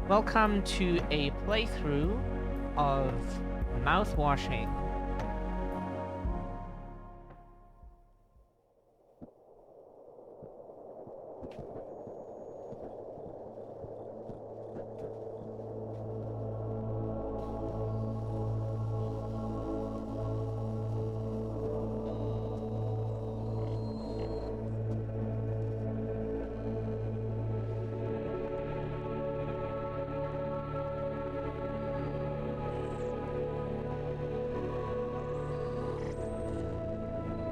Welcome to a playthrough of Mouthwashing.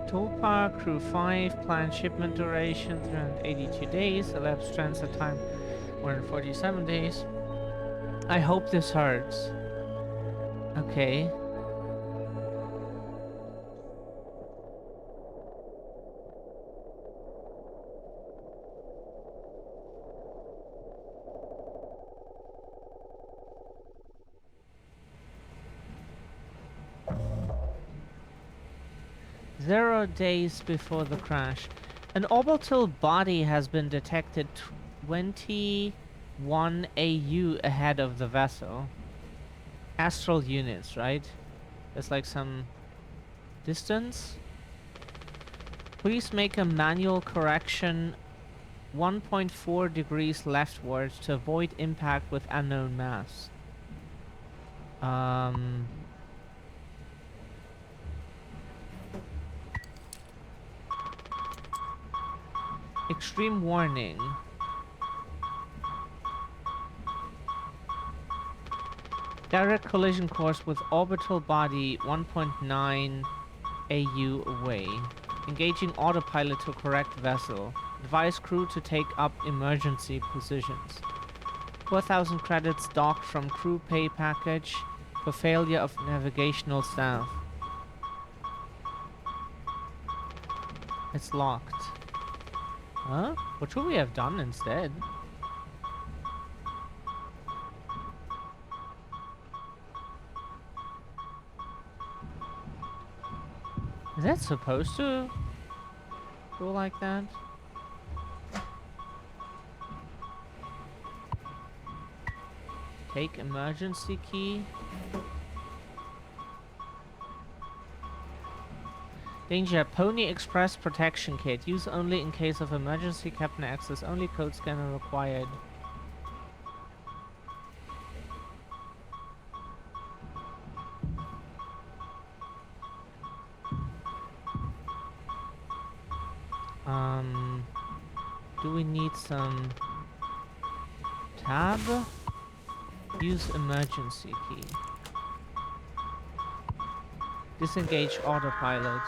Tolpa, crew 5, planned shipment duration 382 days, elapsed transfer time 147 days. I hope this hurts. Okay. Zero days before the crash. An orbital body has been detected 21 AU ahead of the vessel. Astral units, right? There's like some distance. Please make a manual correction 1.4 degrees leftwards to avoid impact with unknown mass. Extreme warning. Direct collision course with orbital body 1.9 AU away. Engaging autopilot to correct vessel. Advise crew to take up emergency positions. 4,000 credits docked from crew pay package for failure of navigational staff. It's locked. Huh? What should we have done instead? Is that supposed to go like that? Take emergency key. Danger, Pony Express protection kit. Use only in case of emergency captain access. Only code scanner required. Do we need some tab? Use emergency key. Disengage autopilot.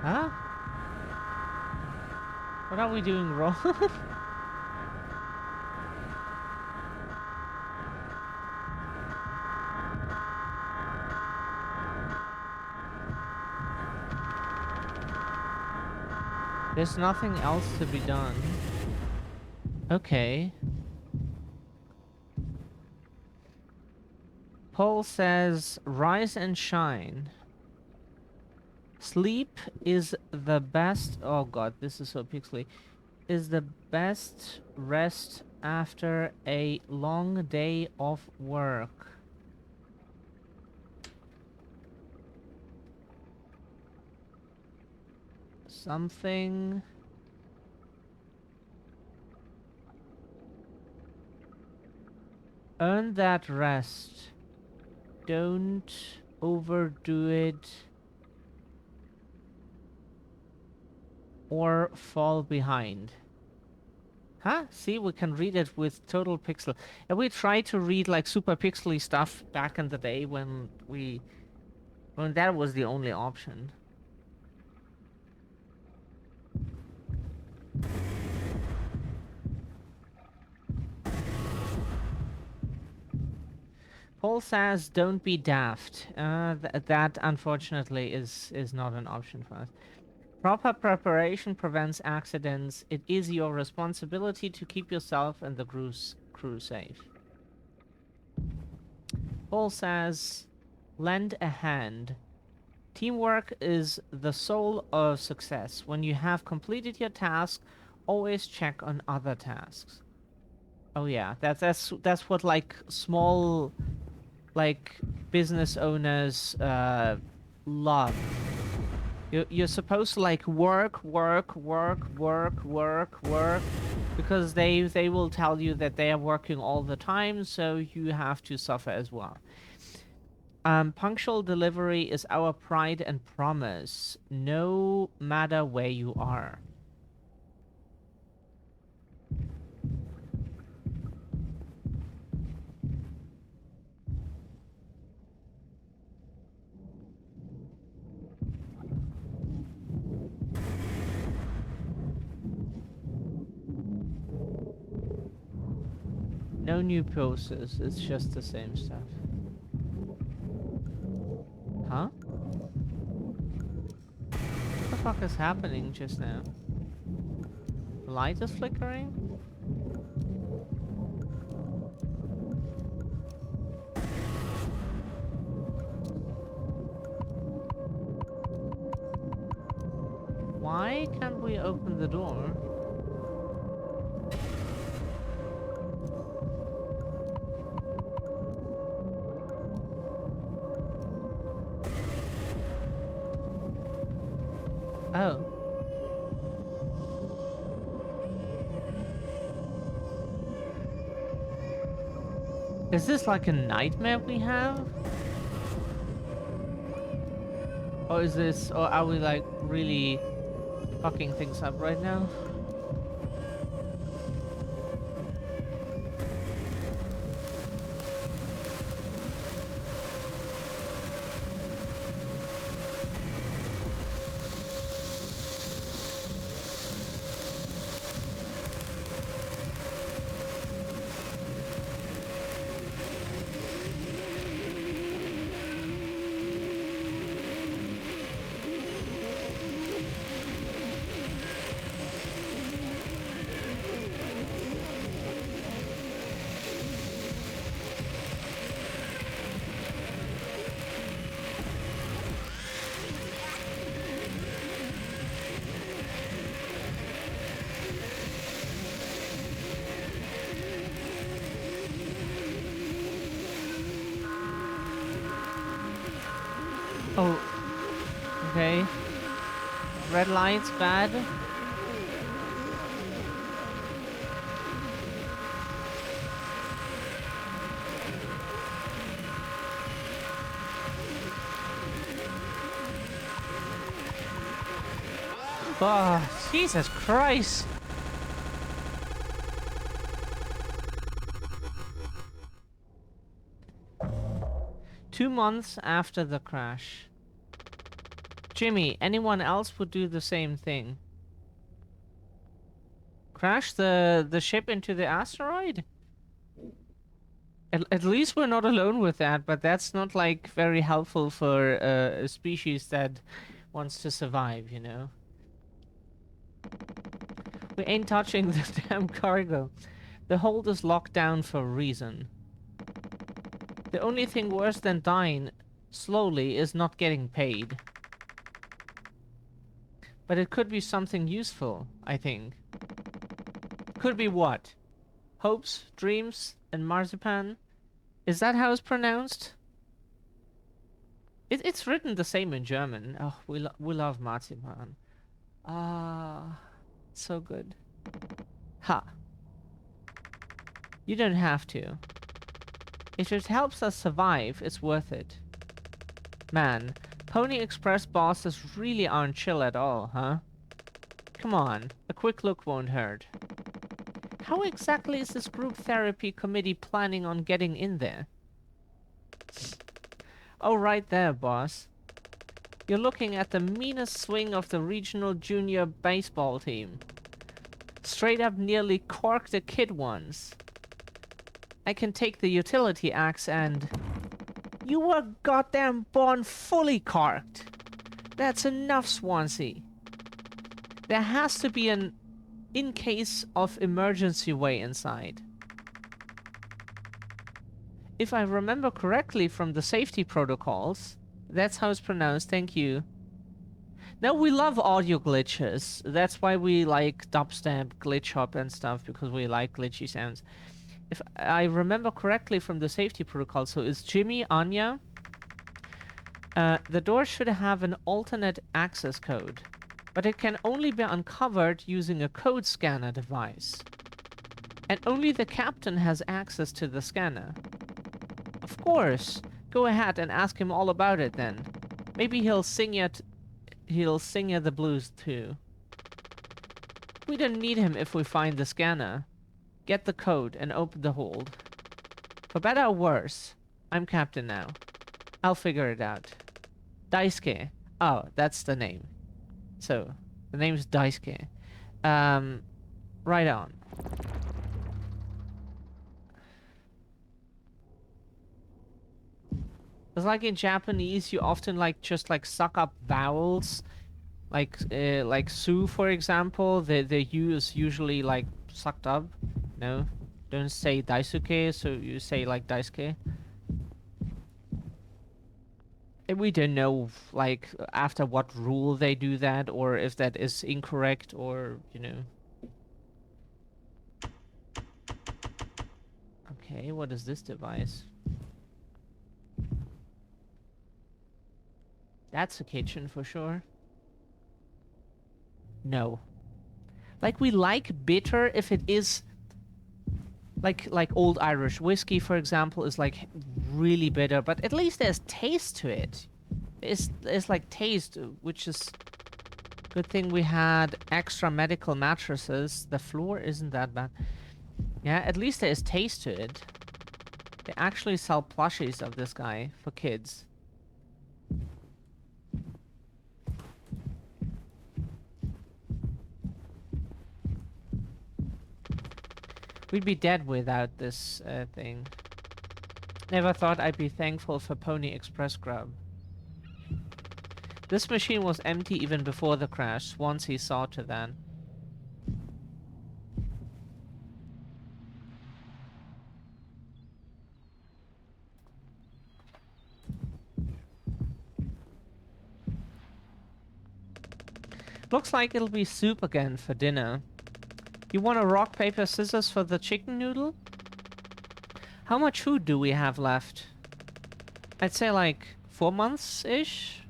Huh? What are we doing wrong? There's nothing else to be done. Okay. Paul says, rise and shine. Sleep is the best... Oh god, this is so pixely. Is the best rest after a long day of work. Something... Earn that rest. Don't overdo it or fall behind. Huh? See, we can read it with total pixel. And we tried to read like super pixely stuff back in the day when that was the only option. Paul says, "Don't be daft." That unfortunately is not an option for us. Proper preparation prevents accidents. It is your responsibility to keep yourself and the crew safe. Paul says, lend a hand. Teamwork is the soul of success. When you have completed your task, always check on other tasks. Oh yeah, that's what like small like business owners love. You're supposed to like work, because they will tell you that they are working all the time, so you have to suffer as well. Punctual delivery is our pride and promise, no matter where you are. No new poses, it's just the same stuff. Huh? What the fuck is happening just now? The light is flickering? Why can't we open the door? Oh. Is this like a nightmare we have? Or is this, or are we like really fucking things up right now? Oh, okay. Red lights, bad. Oh, Jesus Christ. Two months after the crash. Jimmy, anyone else would do the same thing. Crash the ship into the asteroid? At least we're not alone with that, but that's not like very helpful for a species that wants to survive, you know? We ain't touching the damn cargo. The hold is locked down for a reason. The only thing worse than dying slowly is not getting paid. But it could be something useful, I think. Could be what? Hopes, dreams, and marzipan? Is that how it's pronounced? It's written the same in German. Oh, we love marzipan. Ah, so good. Ha. You don't have to. If it helps us survive, it's worth it. Man, Pony Express bosses really aren't chill at all, huh? Come on, a quick look won't hurt. How exactly is this group therapy committee planning on getting in there? Oh, right there, boss. You're looking at the meanest swing of the regional junior baseball team. Straight up nearly corked a kid once. I can take the utility axe and... You were goddamn born fully corked. That's enough, Swansea. There has to be an in case of emergency way inside. if I remember correctly from the safety protocols, that's how it's pronounced. Thank you. No, we love audio glitches. That's why we like dubstep, glitch hop and stuff, because we like glitchy sounds. If I remember correctly from the safety protocol, so it's Jimmy, Anya. The door should have an alternate access code, but it can only be uncovered using a code scanner device. And only the captain has access to the scanner. Of course. Go ahead and ask him all about it then. Maybe he'll sing you the blues too. We don't need him if we find the scanner. Get the code and open the hold. For better or worse, I'm captain now. I'll figure it out. Daisuke. Oh, that's the name. So, the name's Daisuke. Right on. It's like in Japanese, you often just suck up vowels. Like su, for example, the U is usually like sucked up. No? Don't say Daisuke, so you say like Daisuke. And we don't know, like, after what rule they do that, or if that is incorrect, or, you know. Okay, what is this device? That's a kitchen for sure. No. Like, we like bitter if it is... Like old Irish whiskey, for example, is like really bitter, but at least there's taste to it. It's like taste, which is good thing we had extra medical mattresses. The floor isn't that bad. Yeah, at least there is taste to it. They actually sell plushies of this guy for kids. We'd be dead without this thing. Never thought I'd be thankful for Pony Express grub. This machine was empty even before the crash. Swansea saw to that. Looks like it'll be soup again for dinner. You want a rock, paper, scissors for the chicken noodle? How much food do we have left? I'd say like 4 months-ish?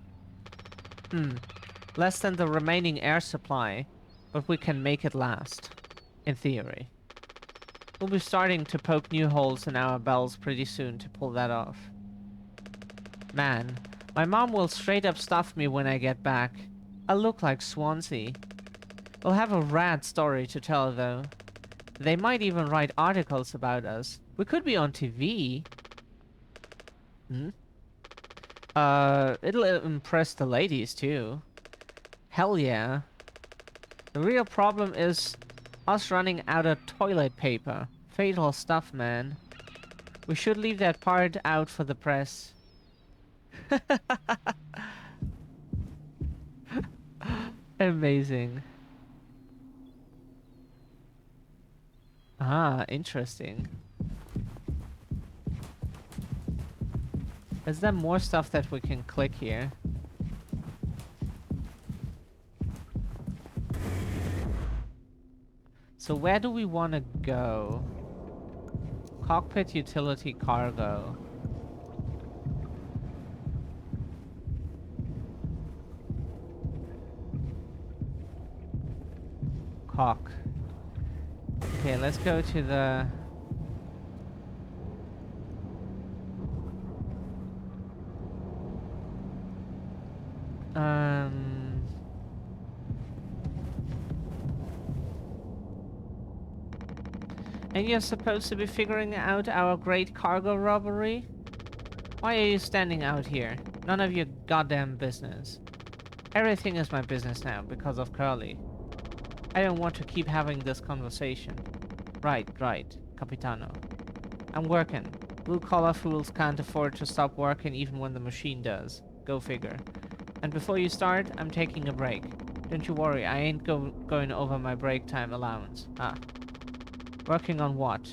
Less than the remaining air supply, but we can make it last. In theory. We'll be starting to poke new holes in our bells pretty soon to pull that off. Man, my mom will straight up stuff me when I get back. I'll look like Swansea. We'll have a rad story to tell, though. They might even write articles about us. We could be on TV. It'll impress the ladies, too. Hell yeah. The real problem is us running out of toilet paper. Fatal stuff, man. We should leave that part out for the press. Amazing. Ah, interesting. Is there more stuff that we can click here? So where do we want to go? Cockpit utility cargo. Cock. Okay, let's go to the... And you're supposed to be figuring out our great cargo robbery? Why are you standing out here? None of your goddamn business. Everything is my business now because of Curly. I don't want to keep having this conversation. Right, Capitano. I'm working. Blue-collar fools can't afford to stop working even when the machine does. Go figure. And before you start, I'm taking a break. Don't you worry, I ain't going over my break time allowance. Ah. Working on what?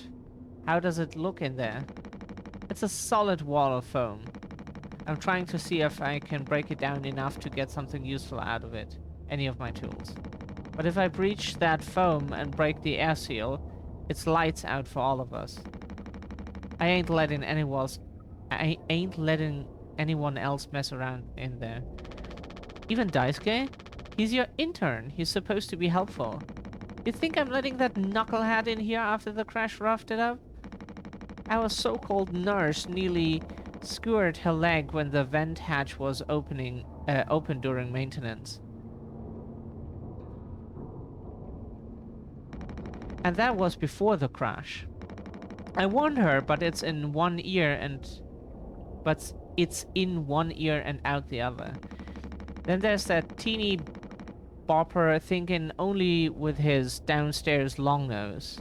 How does it look in there? It's a solid wall of foam. I'm trying to see if I can break it down enough to get something useful out of it. Any of my tools. But if I breach that foam and break the air seal, it's lights out for all of us. I ain't letting anyone else mess around in there. Even Daisuke? He's your intern. He's supposed to be helpful. You think I'm letting that knucklehead in here after the crash roughed it up? Our so-called nurse nearly skewered her leg when the vent hatch was open during maintenance. And that was before the crash. I warned her, but it's in one ear and out the other. Then there's that teeny bopper thinking only with his downstairs long nose.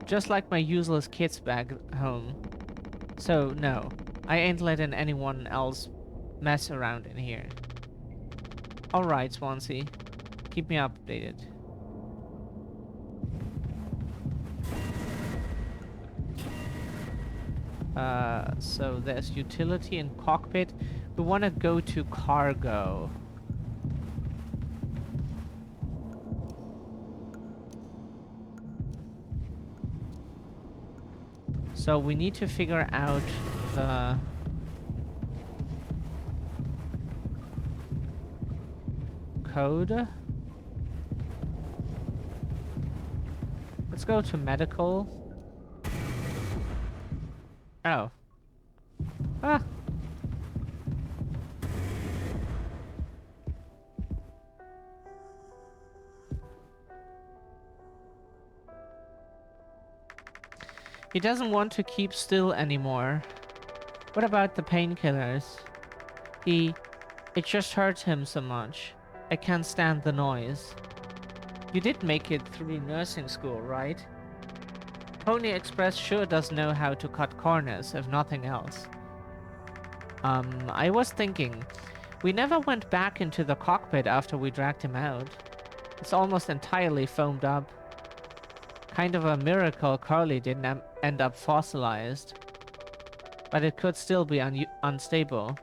Just like my useless kids back home. So, no. I ain't letting anyone else mess around in here. Alright, Swansea. Keep me updated. So there's utility and cockpit. We want to go to cargo. So we need to figure out the code. Let's go to medical. Oh. Ah. He doesn't want to keep still anymore. What about the painkillers? It just hurts him so much. I can't stand the noise. You did make it through nursing school, right? Pony Express sure does know how to cut corners, if nothing else. I was thinking, we never went back into the cockpit after we dragged him out. It's almost entirely foamed up. Kind of a miracle Carly didn't end up fossilized. But it could still be unstable.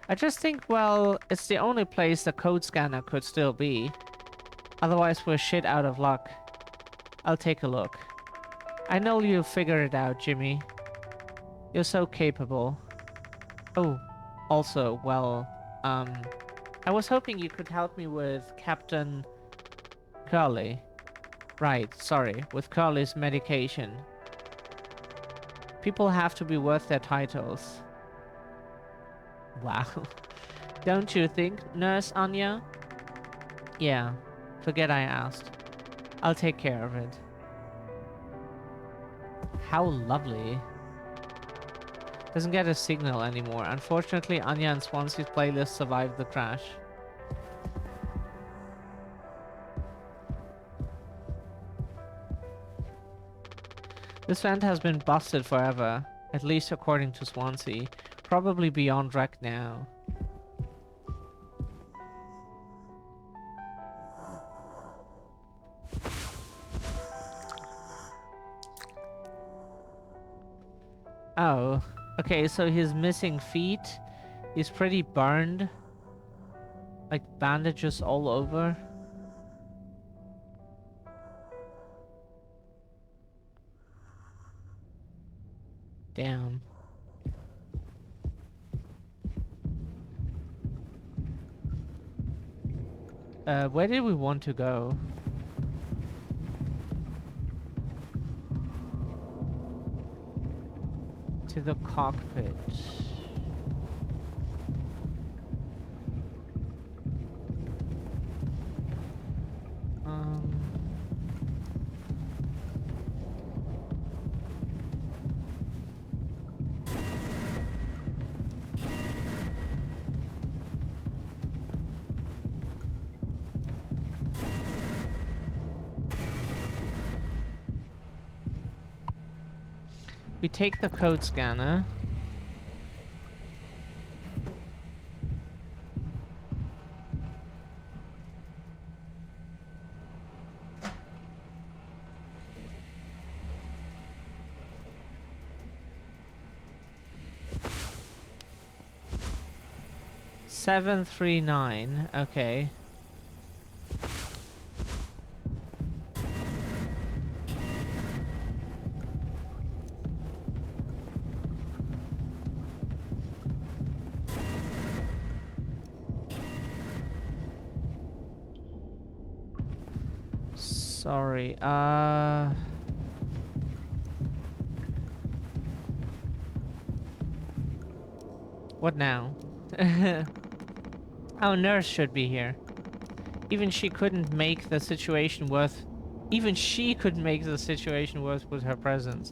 I just think, well, it's the only place the code scanner could still be. Otherwise we're shit out of luck. I'll take a look. I know you'll figure it out, Jimmy. You're so capable. Oh, also, well, I was hoping you could help me with Captain Curly. Right, sorry, with Curly's medication. People have to be worth their titles. Wow. Don't you think, Nurse Anya? Yeah, forget I asked. I'll take care of it. How lovely. Doesn't get a signal anymore. Unfortunately, Anya and Swansea's playlist survived the crash. This vent has been busted forever, at least according to Swansea. Probably beyond wreck now. Oh, okay, so his missing feet. He's pretty burned. Like bandages all over. Damn. Where did we want to go? To the cockpit. We take the code scanner. 739. Okay. Sorry. What now? Our nurse should be here. Even she couldn't make the situation worth... Even she couldn't make the situation worse with her presence.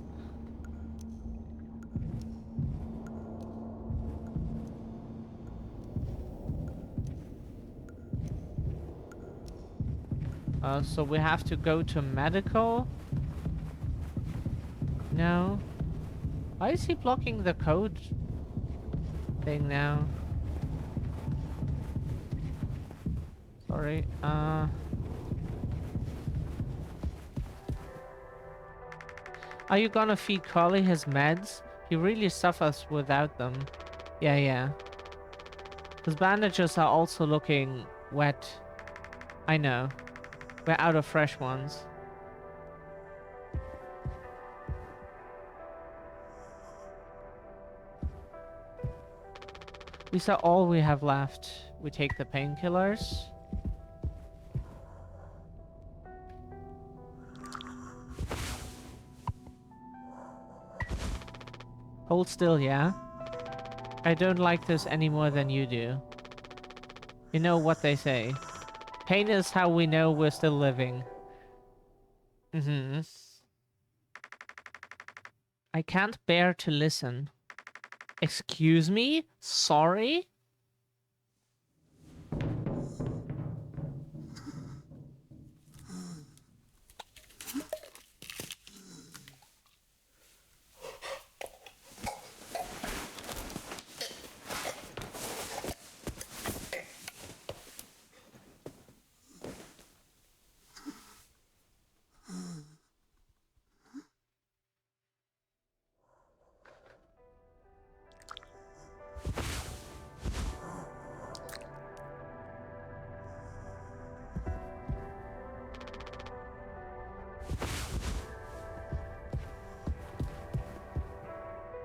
So we have to go to medical? No. Why is he blocking the code thing now? Sorry, Are you gonna feed Carly his meds? He really suffers without them. Yeah. His bandages are also looking wet. I know. We're out of fresh ones. These are all we have left. We take the painkillers. Hold still, yeah? I don't like this any more than you do. You know what they say. Pain is how we know we're still living. I can't bear to listen. Excuse me? Sorry?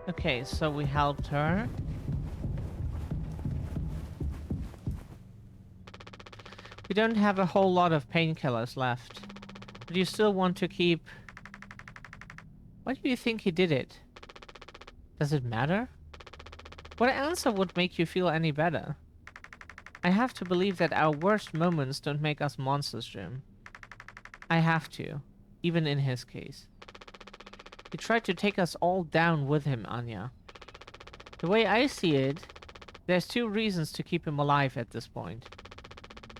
Okay, so we helped her. We don't have a whole lot of painkillers left. But you still want to keep... Why do you think he did it? Does it matter? What answer would make you feel any better? I have to believe that our worst moments don't make us monsters, Jim. I have to. Even in his case. He tried to take us all down with him, Anya. The way I see it, there's two reasons to keep him alive at this point.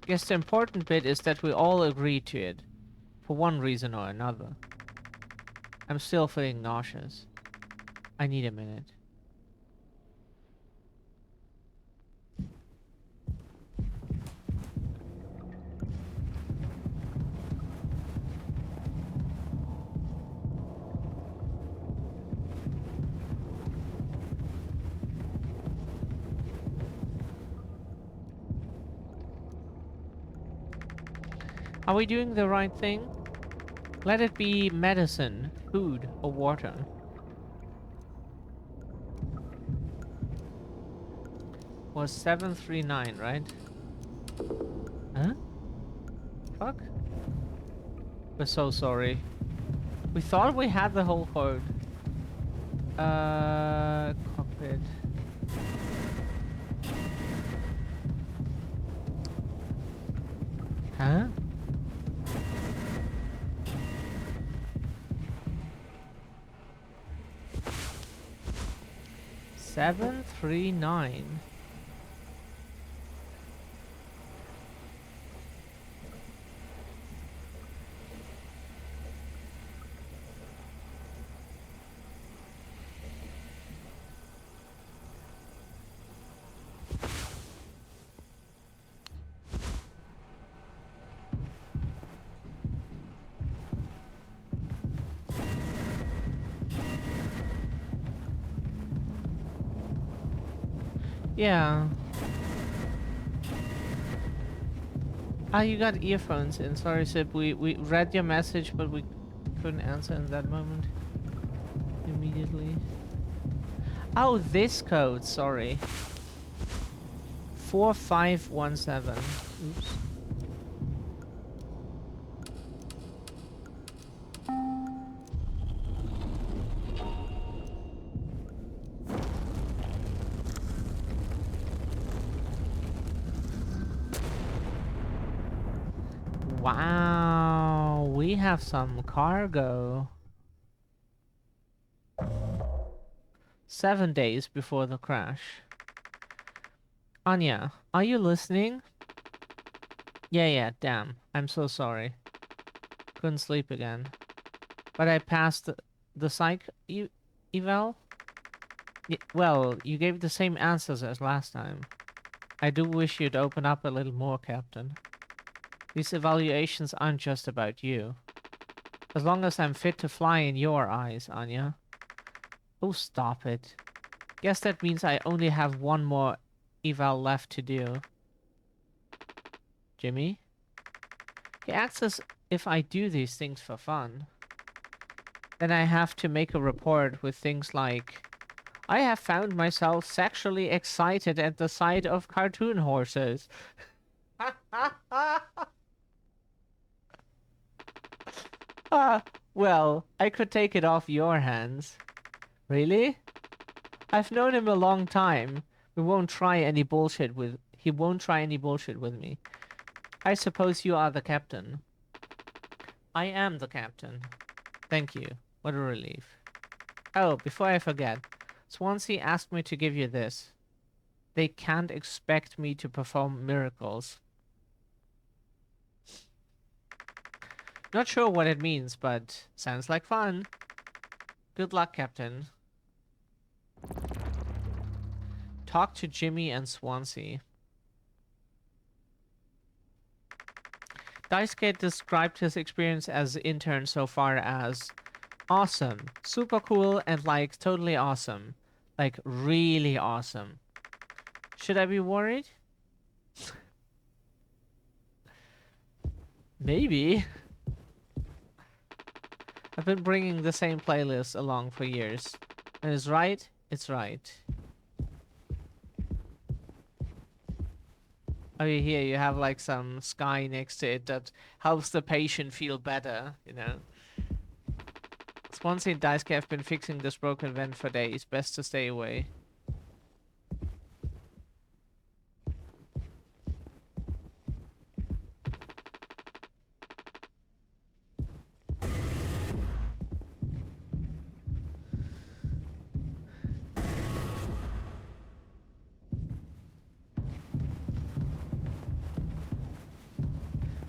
I guess the important bit is that we all agreed to it. For one reason or another. I'm still feeling nauseous. I need a minute. Are we doing the right thing? Let it be medicine, food, or water. Was 739, right? Huh? Fuck? We're so sorry. We thought we had the whole code. Cockpit. Huh? Seven, 3, 9. Yeah. Ah, you got earphones in. Sorry, Sip. We read your message, but we couldn't answer in that moment. Immediately. Oh, this code. Sorry. 4517. Oops. Wow, we have some cargo. 7 days before the crash. Anya, are you listening? Yeah, damn. I'm so sorry. Couldn't sleep again. But I passed the psych eval? Well, you gave the same answers as last time. I do wish you'd open up a little more, Captain. These evaluations aren't just about you. As long as I'm fit to fly in your eyes, Anya. Oh, stop it. Guess that means I only have one more eval left to do. Jimmy? He acts as if I do these things for fun. Then I have to make a report with things like, I have found myself sexually excited at the sight of cartoon horses. Well, I could take it off your hands. Really? I've known him a long time. He won't try any bullshit with me. I suppose you are the captain. I am the captain. Thank you. What a relief. Oh, before I forget, Swansea asked me to give you this. They can't expect me to perform miracles. Not sure what it means, but sounds like fun. Good luck, Captain. Talk to Jimmy and Swansea. Daisuke described his experience as intern so far as awesome, super cool, and like totally awesome. Like really awesome. Should I be worried? Maybe. I've been bringing the same playlist along for years. And it's right, it's right. Oh, here you have like some sky next to it that helps the patient feel better, you know. Swansea and Daisuke have been fixing this broken vent for days. Best to stay away.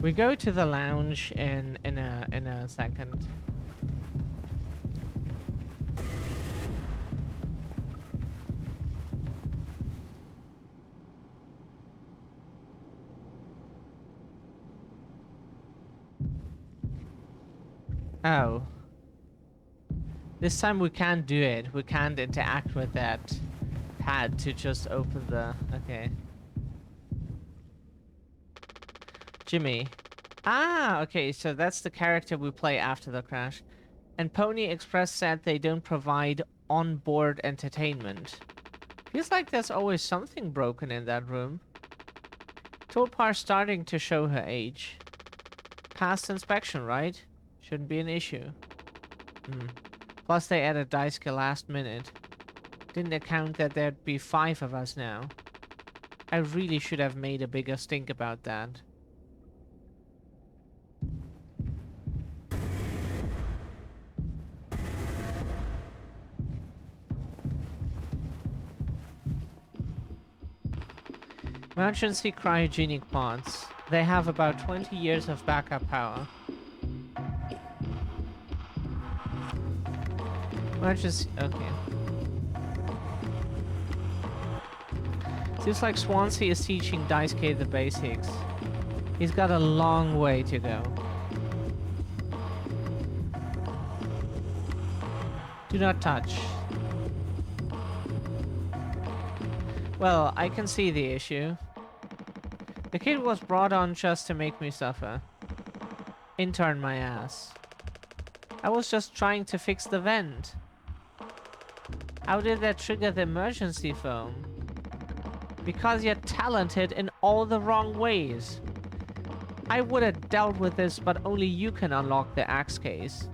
We go to the lounge in a second. Oh. This time we can't do it. We can't interact with that pad to just open the... Okay. Jimmy. Ah, okay, so that's the character we play after the crash. And Pony Express said they don't provide on-board entertainment. Feels like there's always something broken in that room. Tulpar's starting to show her age. Past inspection, right? Shouldn't be an issue. Plus they added Daisuke last minute. Didn't account that there'd be 5 of us now. I really should have made a bigger stink about that. Emergency cryogenic pods. They have about 20 years of backup power. Emergency... Okay. Seems like Swansea is teaching Daisuke the basics. He's got a long way to go. Do not touch. Well, I can see the issue. The kid was brought on just to make me suffer. Intern my ass. I was just trying to fix the vent. How did that trigger the emergency phone? Because you're talented in all the wrong ways. I would have dealt with this, but only you can unlock the axe case.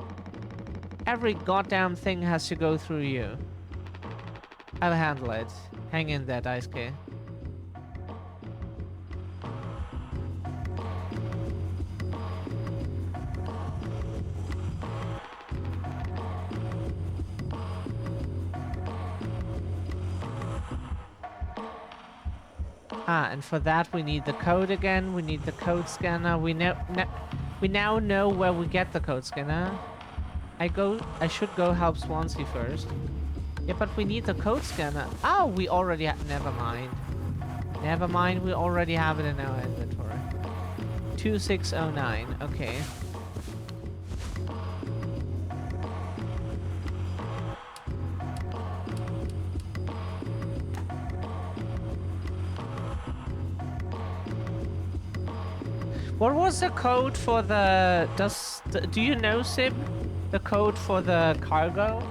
Every goddamn thing has to go through you. I'll handle it. Hang in there, Daisuke. Ah, and for that we need the code again. We need the code scanner. We now know where we get the code scanner. I should go help Swansea first. Yeah, but we need the code scanner. Oh, we already never mind. Never mind, we already have it in our inventory. 2609, okay. What was the code for the... do you know, Sib? The code for the cargo?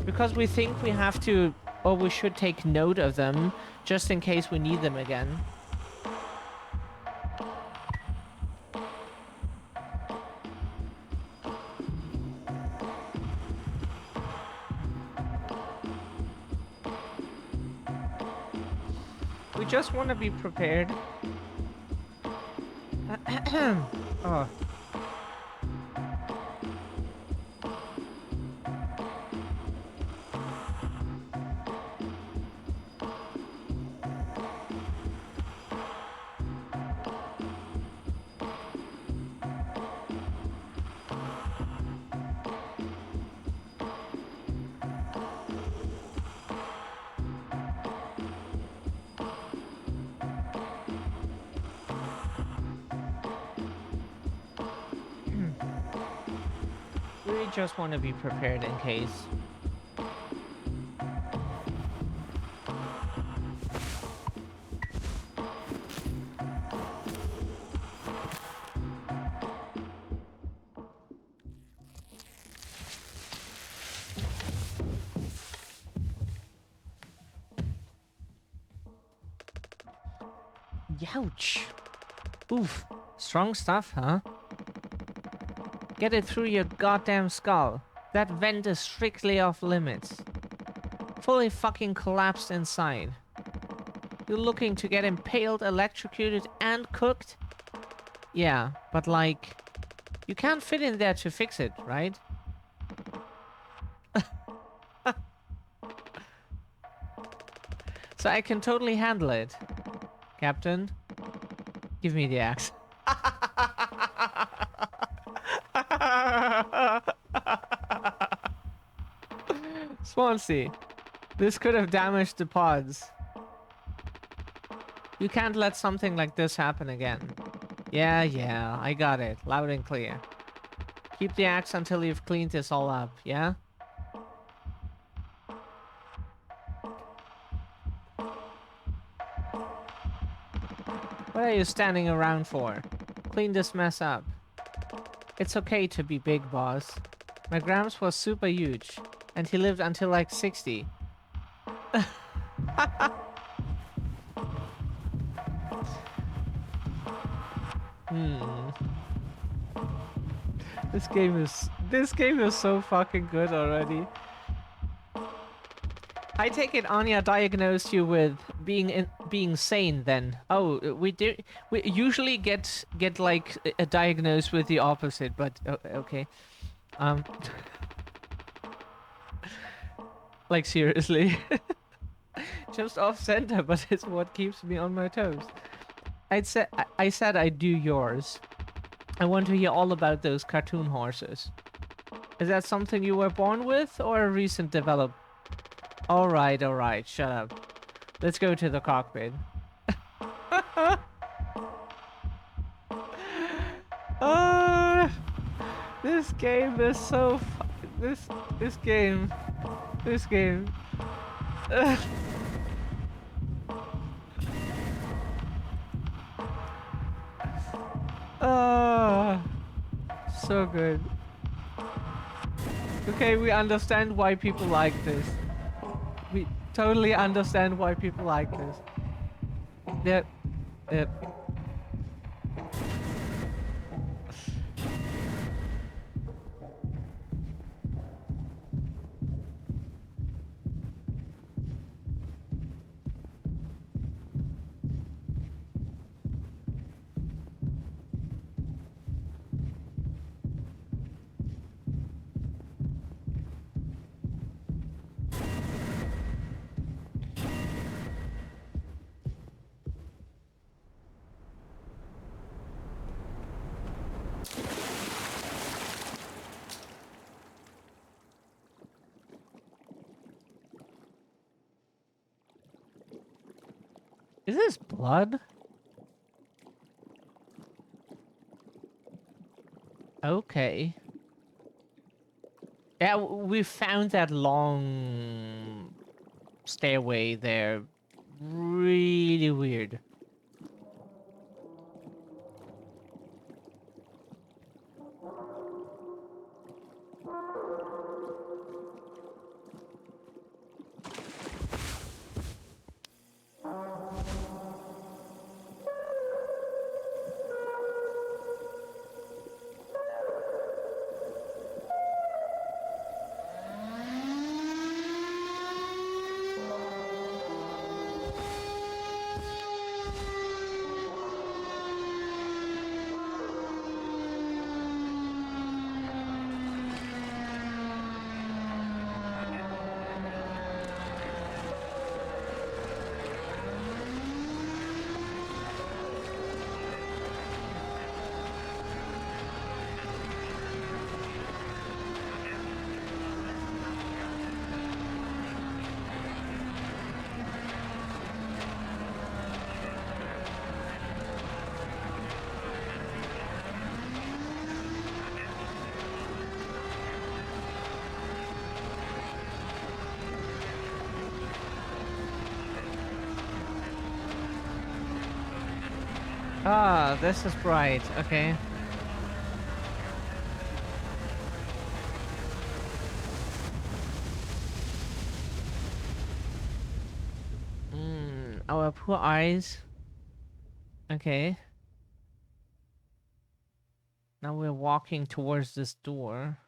Because we think we have to... or we should take note of them, just in case we need them again. We just want to be prepared. Oh. We just want to be prepared in case. Youch. Oof. Strong stuff, huh? Get it through your goddamn skull. That vent is strictly off limits. Fully fucking collapsed inside. You're looking to get impaled, electrocuted, and cooked? Yeah, but like... you can't fit in there to fix it, right? So I can totally handle it. Captain, give me the axe. Swansea, this could have damaged the pods. You can't let something like this happen again. Yeah, I got it. Loud and clear. Keep the axe until you've cleaned this all up, yeah? What are you standing around for? Clean this mess up. It's okay to be big, boss. My Gramps was super huge, and he lived until like 60. This game is so fucking good already. I take it Anya diagnosed you with being sane then. Oh, we usually get like diagnosed with the opposite, but okay. Like seriously. Just off center, but it's what keeps me on my toes. I said I'd do yours. I want to hear all about those cartoon horses. Is that something you were born with or a recent develop? Alright, shut up. Let's go to the cockpit. This game is so this game. So good. Okay, we understand why people like this. We totally understand why people like this. Yeah, yeah. Is this blood? Okay. Yeah, we found that long stairway there. Really weird. Ah, this is bright. Okay. Our poor eyes. Okay. Now we're walking towards this door.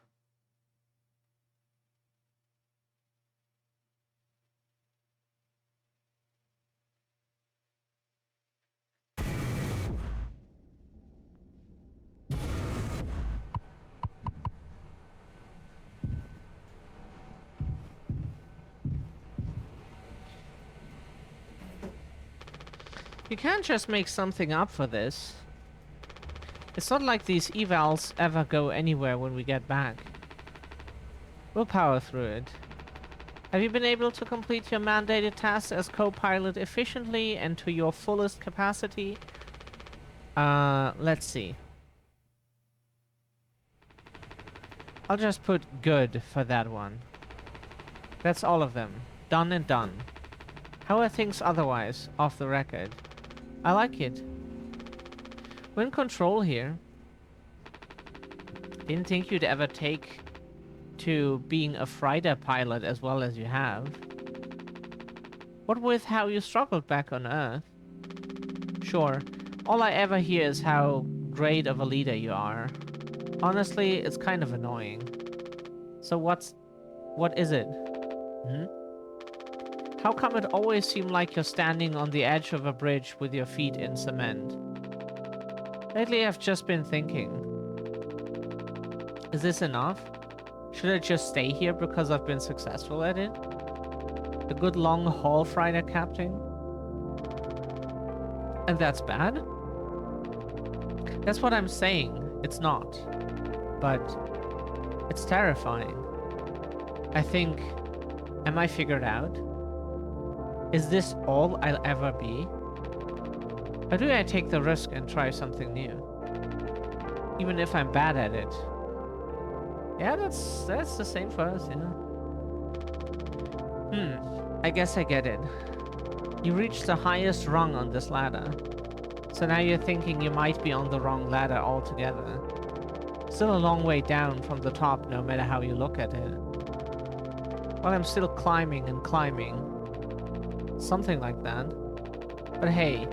You can't just make something up for this. It's not like these evals ever go anywhere when we get back. We'll power through it. Have you been able to complete your mandated tasks as co-pilot efficiently and to your fullest capacity? Let's see. I'll just put good for that one. That's all of them. Done and done. How are things otherwise, off the record? I like it. We're in control here. Didn't think you'd ever take to being a freighter pilot as well as you have. What with how you struggled back on Earth? Sure, all I ever hear is how great of a leader you are. Honestly, it's kind of annoying. So what is it? Hmm? How come it always seems like you're standing on the edge of a bridge with your feet in cement? Lately I've just been thinking. Is this enough? Should I just stay here because I've been successful at it? A good long haul freighter captain? And that's bad? That's what I'm saying. It's not. But it's terrifying. I think, am I figured out? Is this all I'll ever be? Or do I take the risk and try something new? Even if I'm bad at it. Yeah, that's the same for us, yeah. I guess I get it. You reached the highest rung on this ladder. So now you're thinking you might be on the wrong ladder altogether. Still a long way down from the top, no matter how you look at it. But I'm still climbing and climbing. Something like that. But hey,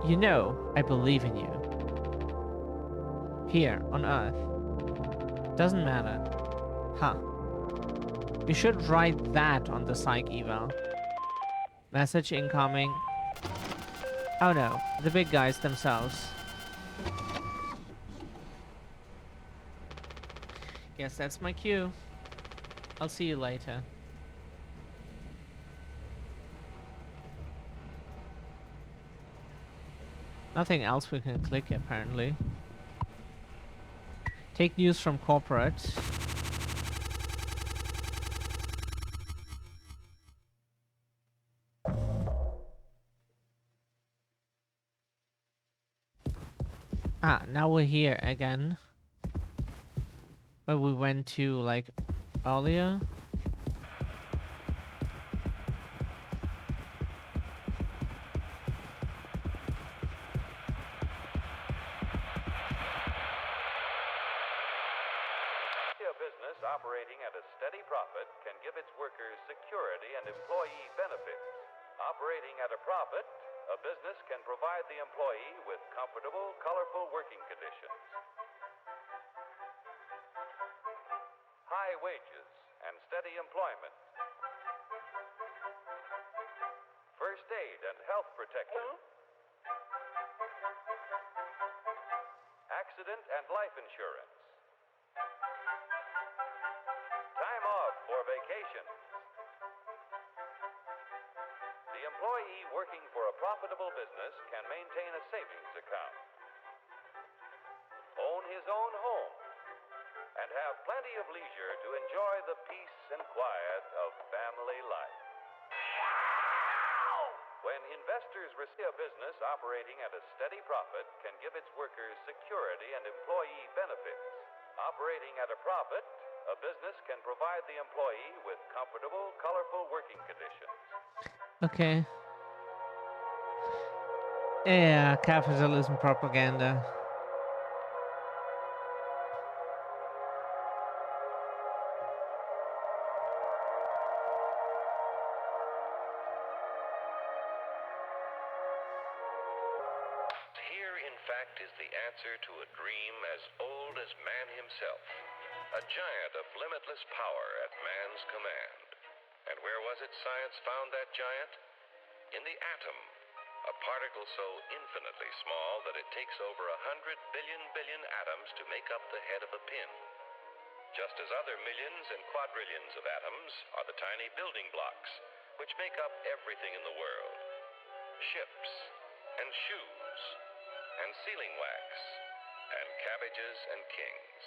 you know I believe in you. Here, on Earth. Doesn't matter. Huh. You should write that on the psych eval. Message incoming. Oh no, the big guys themselves. Guess that's my cue. I'll see you later. Nothing else we can click, apparently. Take news from corporate. Ah, now we're here again. Where we went to, like, earlier. Operating at a steady profit can give its workers security and employee benefits. Operating at a profit, a business can provide the employee with comfortable, colorful working conditions, high wages, and steady employment, first aid and health protection, accident and life insurance, time off for vacation. The employee working for a profitable business can maintain a savings account, own his own home, and have plenty of leisure to enjoy the peace and quiet of family life. When investors receive a business operating at a steady profit can give its workers security and employee benefits. Operating at a profit, a business can provide the employee with comfortable, colorful working conditions. Okay. Yeah, capitalism propaganda. Here, in fact, is the answer to a dream as old as man himself. A giant of limitless power at man's command. And where was it science found that giant? In the atom, a particle so infinitely small that it takes over 100 billion atoms to make up the head of a pin. Just as other millions and quadrillions of atoms are the tiny building blocks which make up everything in the world. Ships, and shoes, and sealing wax, and cabbages and kings.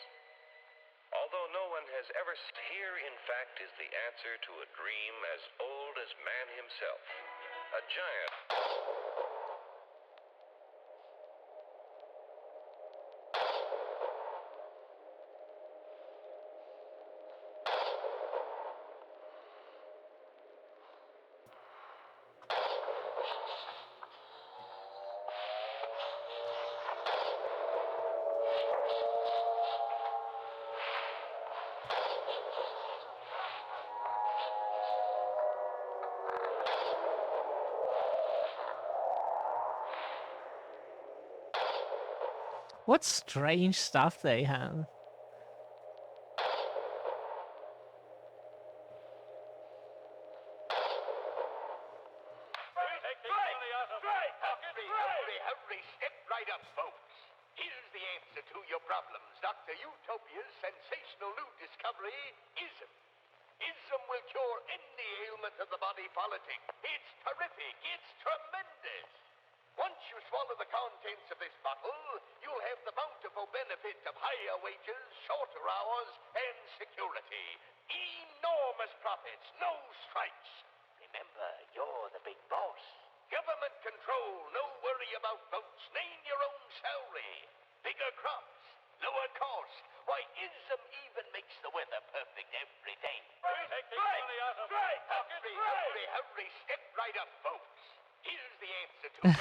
Although no one has ever here, in fact, is the answer to a dream as old as man himself. A giant. What strange stuff they have. Hurry, step right up, folks. Here's the answer to your problems. Dr. Utopia's sensational new discovery, ISM. ISM will cure any ailment of the body politic. It's terrific. It's tremendous. Once you swallow the contents of this bottle, you'll have the bountiful benefit of higher wages, shorter hours, and security. Enormous profits, no strikes. Remember, you're the big boss. Government control, no worry about votes, name your own salary. Bigger crops, lower cost. Why, ISM even makes the weather perfect every day. Hurry, step right up, folks. Here's the answer to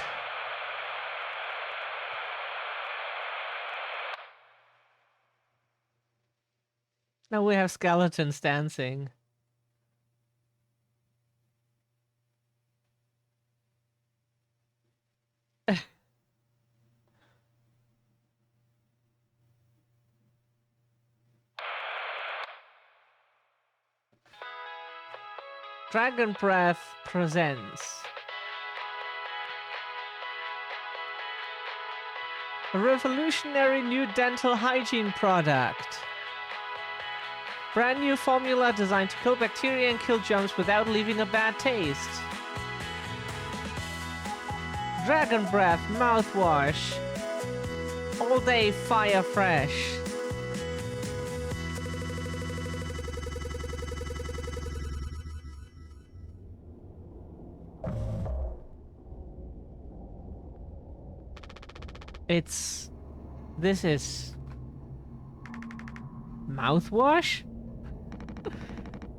Now we have skeletons dancing. Dragon Breath presents a revolutionary new dental hygiene product. Brand new formula designed to kill bacteria and kill germs without leaving a bad taste. Dragon Breath Mouthwash. All day fire fresh. This is mouthwash?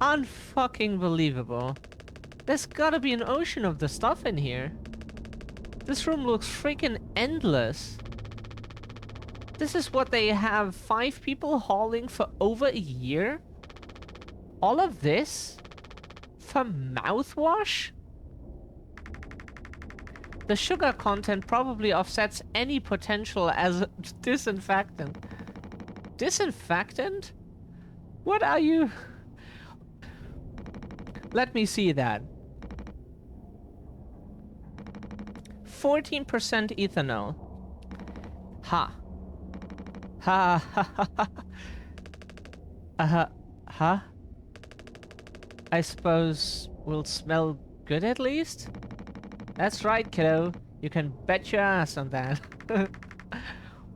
Unfucking believable. There's gotta be an ocean of the stuff in here. This room looks freaking endless. This is what they have 5 people hauling for over a year? All of this? For mouthwash? The sugar content probably offsets any potential as a disinfectant. Disinfectant? What are you? Let me see that. 14% ethanol. Ha. Ha ha ha ha. Huh? I suppose we'll smell good at least? That's right, kiddo. You can bet your ass on that.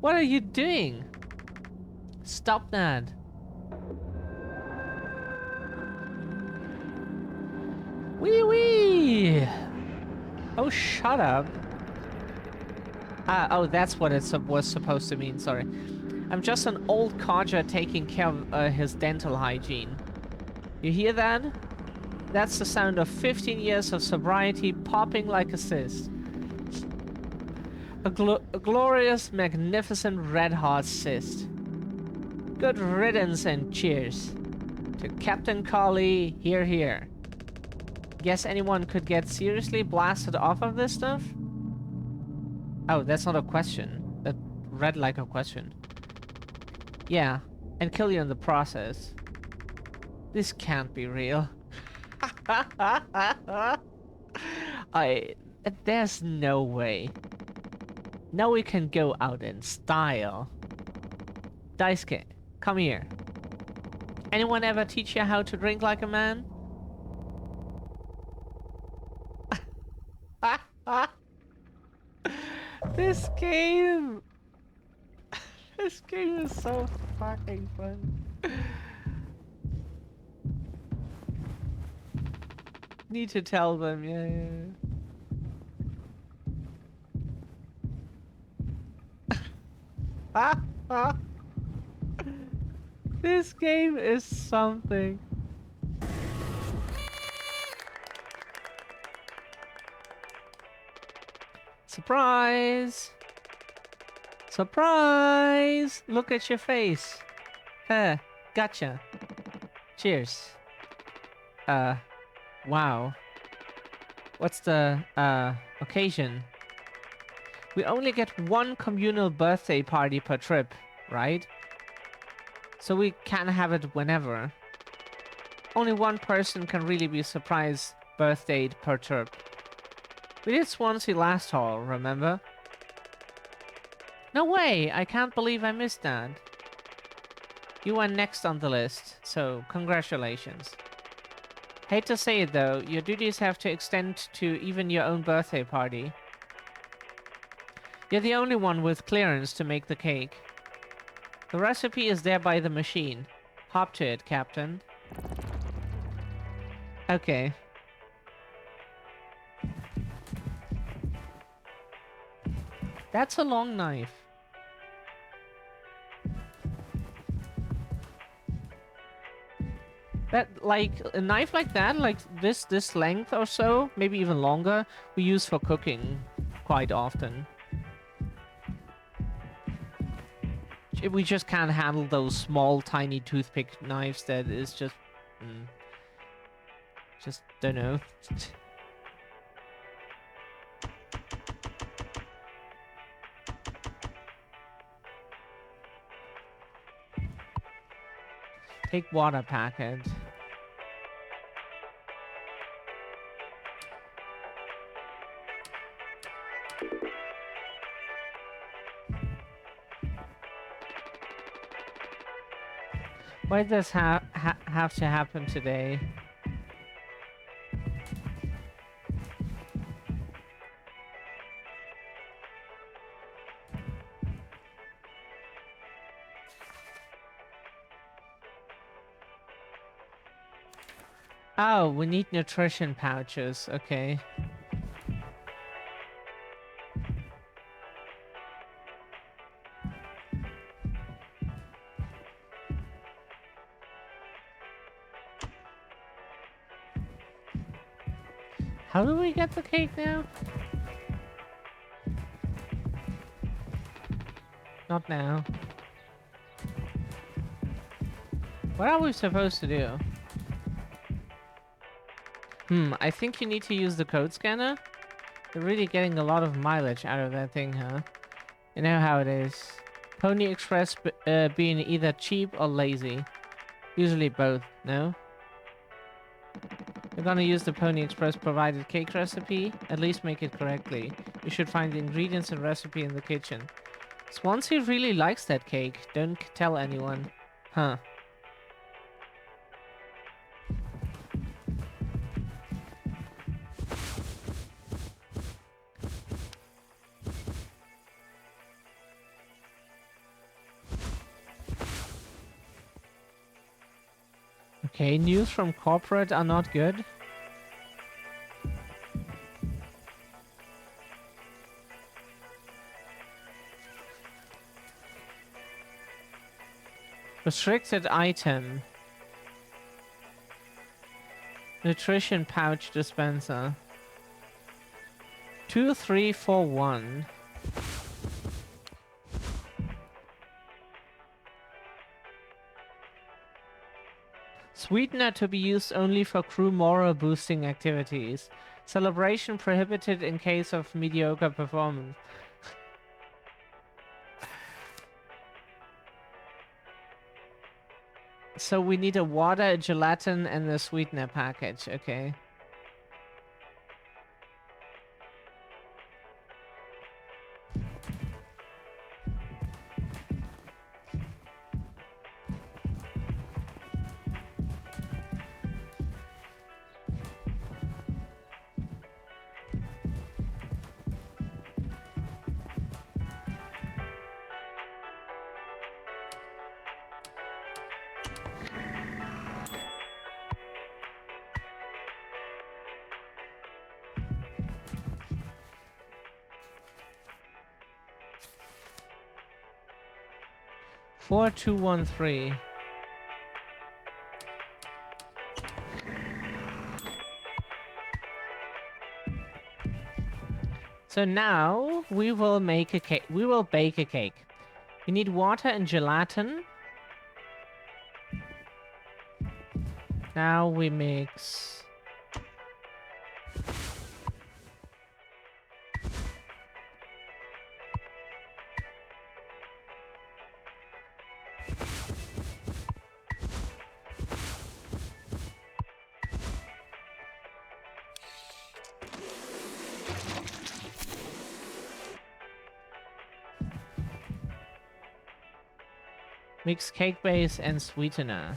What are you doing? Stop that. Wee wee! Oh, shut up. Oh, that's what it was supposed to mean, sorry. I'm just an old codger taking care of his dental hygiene. You hear that? That's the sound of 15 years of sobriety popping like a cyst. A glorious, magnificent, red-hot cyst. Good riddance and cheers. To Captain Collie, here, here. Guess anyone could get seriously blasted off of this stuff? Oh, that's not a question. That read like a question. Yeah, and kill you in the process. This can't be real. There's no way. Now we can go out in style. Daisuke, come here. Anyone ever teach you how to drink like a man? This game... This game is so fucking fun. Need to tell them, yeah. This game is something. Surprise! Surprise! Look at your face. Gotcha. Cheers. Wow. What's the, occasion? We only get one communal birthday party per trip, right? So we can have it whenever. Only one person can really be surprised birthdayed per trip. We did Swansea last haul, remember? No way! I can't believe I missed that. You were next on the list, so congratulations. Hate to say it though, your duties have to extend to even your own birthday party. You're the only one with clearance to make the cake. The recipe is there by the machine. Hop to it, Captain. Okay. That's a long knife. That, like, a knife like that, like this length or so, maybe even longer, we use for cooking quite often. we just can't handle those small, tiny toothpick knives that is just don't know. Take water packet. Why does this have to happen today? Oh, we need nutrition pouches. Okay. How do we get the cake now? Not now. What are we supposed to do? I think you need to use the code scanner. You're really getting a lot of mileage out of that thing, huh? You know how it is. Pony Express being either cheap or lazy. Usually both, no? You're gonna use the Pony Express provided cake recipe? At least make it correctly. You should find the ingredients and recipe in the kitchen. Swansea really likes that cake. Don't tell anyone. Huh. Okay, news from corporate are not good. Restricted item. Nutrition pouch dispenser. 2341. Sweetener to be used only for crew morale boosting activities. Celebration prohibited in case of mediocre performance. So we need a water, a gelatin, and a sweetener package, okay. Four, 2, 1, 3. So now we will make a cake. We will bake a cake. We need water and gelatin. Now we mix. Mix cake base and sweetener.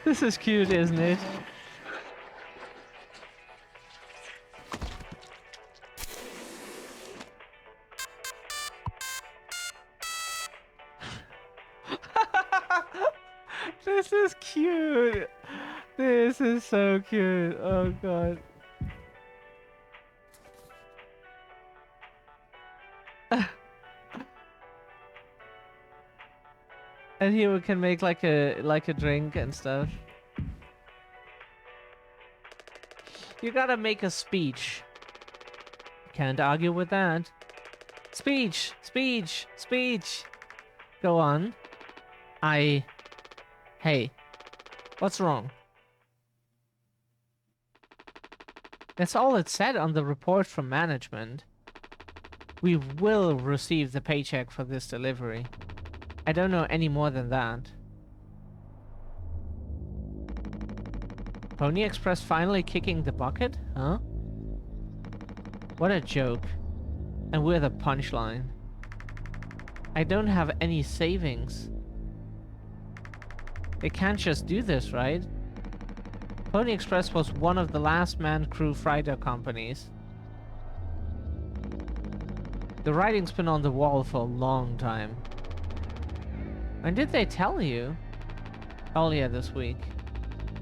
This is cute, isn't it? This is cute. This is so cute. Oh god. And here we can make like a drink and stuff. You gotta make a speech. Can't argue with that. Speech! Speech! Speech! Go on. Hey. What's wrong? That's all it said on the report from management. We will receive the paycheck for this delivery. I don't know any more than that. Pony Express finally kicking the bucket? Huh? What a joke. And we're the punchline. I don't have any savings. They can't just do this, right? Pony Express was one of the last manned crew freighter companies. The writing's been on the wall for a long time. When did they tell you? Earlier this week.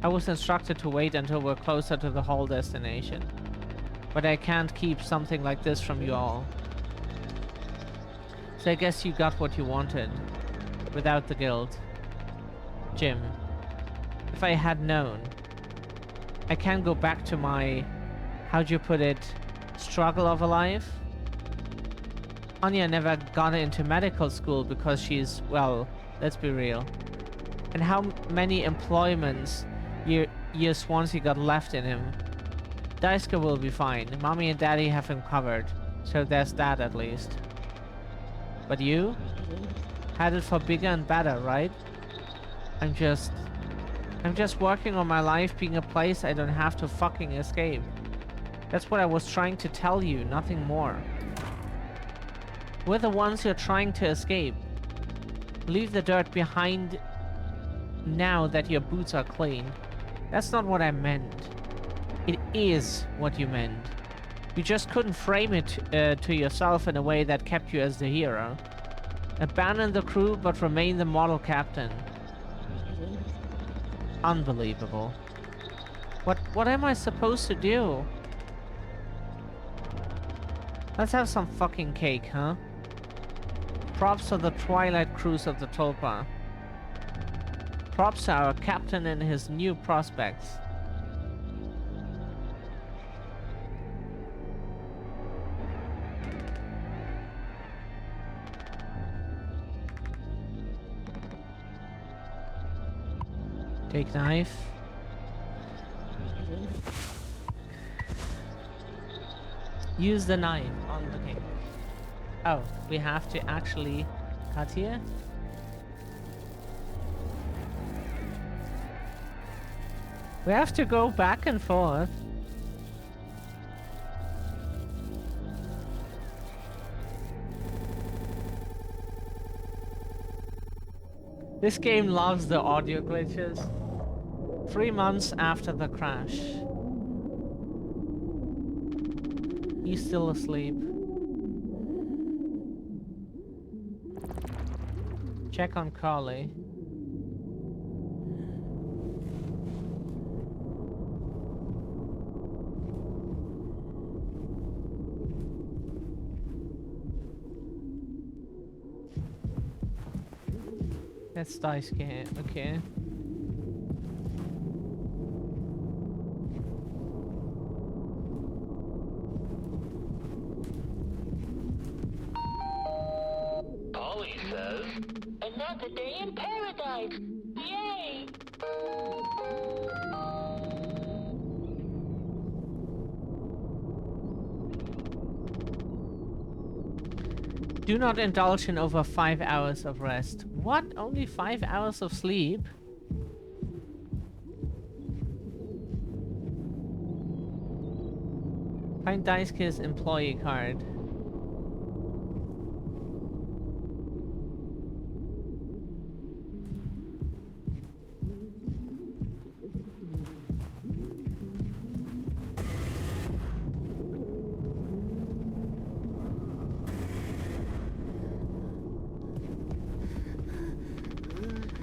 I was instructed to wait until we're closer to the whole destination. But I can't keep something like this from you all. So I guess you got what you wanted. Without the guilt. Jim. If I had known. I can't go back to my... how'd you put it? Struggle of a life? Anya never got into medical school because she's, well, let's be real. And how many employments year Swansea got left in him? Daisuke will be fine. Mommy and Daddy have him covered. So there's that at least. But you? Headed for bigger and better, right? I'm just working on my life being a place I don't have to fucking escape. That's what I was trying to tell you, nothing more. We're the ones you're trying to escape. Leave the dirt behind now that your boots are clean. That's not what I meant. It is what you meant. You just couldn't frame it to yourself in a way that kept you as the hero. Abandon the crew but remain the model captain. Unbelievable. What am I supposed to do? Let's have some fucking cake, huh? Props to the Twilight Cruise of the Tulpa. Props to our captain and his new prospects. Take knife. Use the knife on the cake. Oh, we have to actually cut here? We have to go back and forth. This game loves the audio glitches. 3 months after the crash. He's still asleep. Check on Carly. That's Daisuke, okay. Polly says, another day in paradise! Yay! Do not indulge in over 5 hours of rest. What? Only 5 hours of sleep? Find Daisuke's employee card.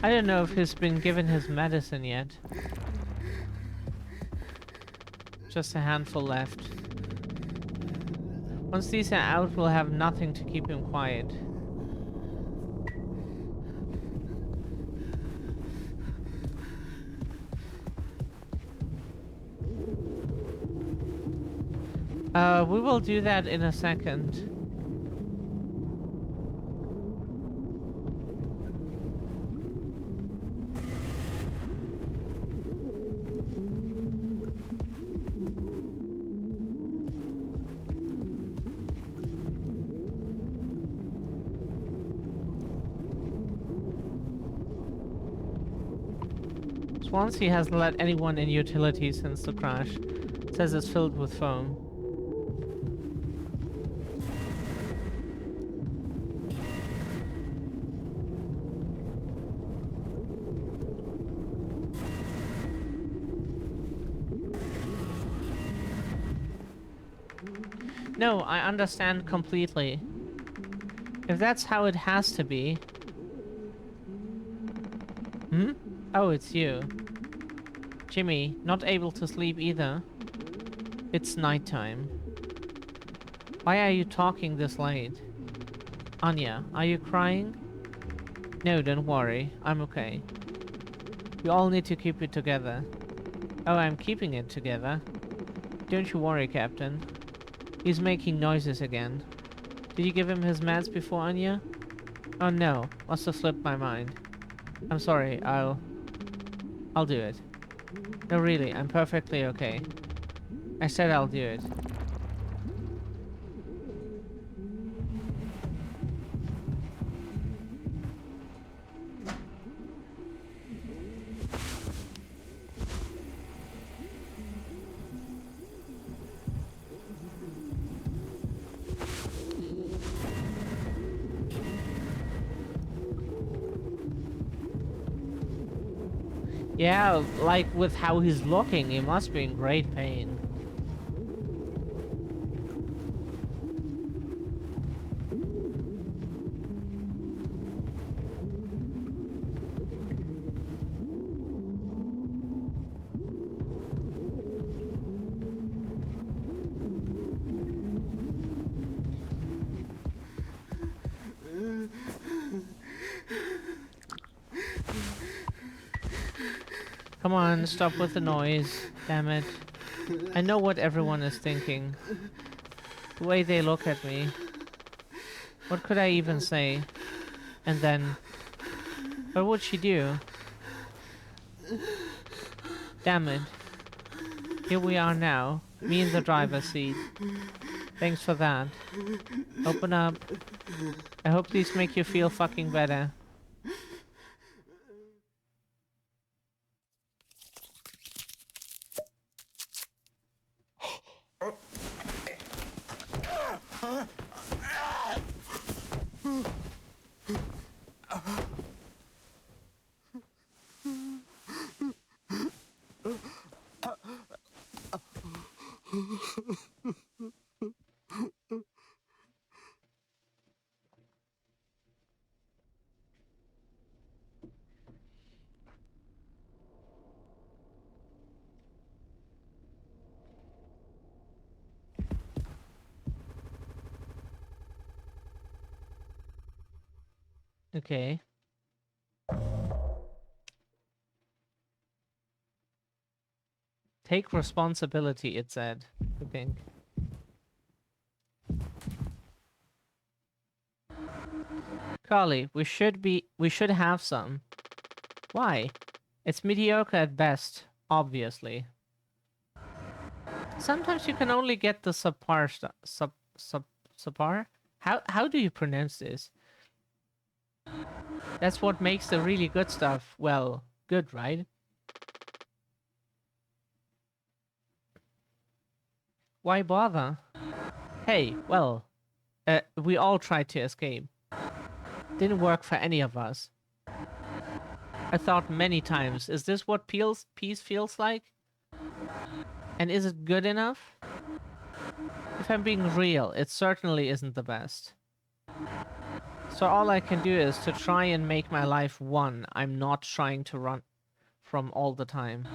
I don't know if he's been given his medicine yet. Just a handful left. Once these are out, we'll have nothing to keep him quiet. We will do that in a second. Swansea hasn't let anyone in utilities since the crash. Says it's filled with foam. No, I understand completely. If that's how it has to be... Hmm? Oh, it's you. Jimmy, not able to sleep either. It's nighttime. Why are you talking this late? Anya, are you crying? No, don't worry. I'm okay. We all need to keep it together. Oh, I'm keeping it together. Don't you worry, Captain. He's making noises again. Did you give him his meds before, Anya? Oh no, must have slipped my mind. I'm sorry, I'll do it. No, really, I'm perfectly okay. I said I'll do it. Yeah, like with how he's looking, he must be in great pain. Come on, stop with the noise. Damn it. I know what everyone is thinking. The way they look at me. What could I even say? And then... What would she do? Damn it. Here we are now. Me in the driver's seat. Thanks for that. Open up. I hope these make you feel fucking better. Okay. Take responsibility, it said. I think. Carly, we should have some. Why? It's mediocre at best, obviously. Sometimes you can only get the subpar subpar? How do you pronounce this? That's what makes the really good stuff, well, good, right? Why bother? Hey, well, we all tried to escape. Didn't work for any of us. I thought many times, is this what peace feels like? And is it good enough? If I'm being real, it certainly isn't the best. So all I can do is to try and make my life one I'm not trying to run from all the time.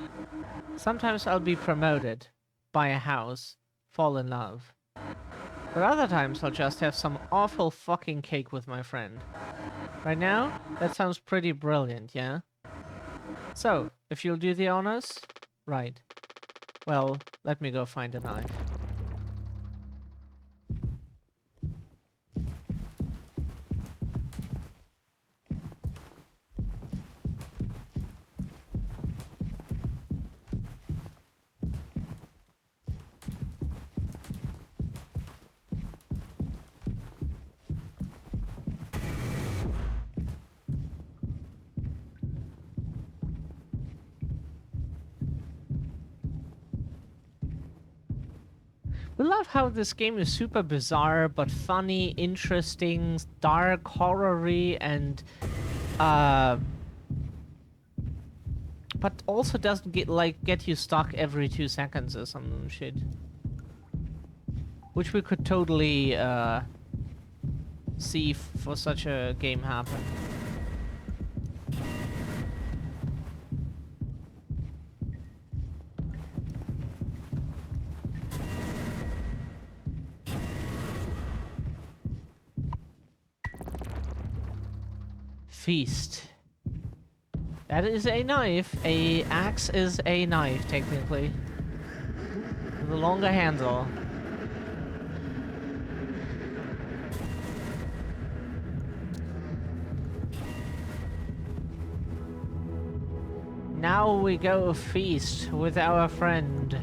Sometimes I'll be promoted, buy a house, fall in love. But other times I'll just have some awful fucking cake with my friend. Right now, that sounds pretty brilliant, yeah? So, if you'll do the honors? Right. Well, let me go find a knife. I love how this game is super bizarre, but funny, interesting, dark, horror-y, and but also doesn't get you stuck every 2 seconds or some shit. Which we could totally see for such a game happen. Feast. That is a knife. A axe is a knife, technically. With a longer handle. Now we go feast with our friend.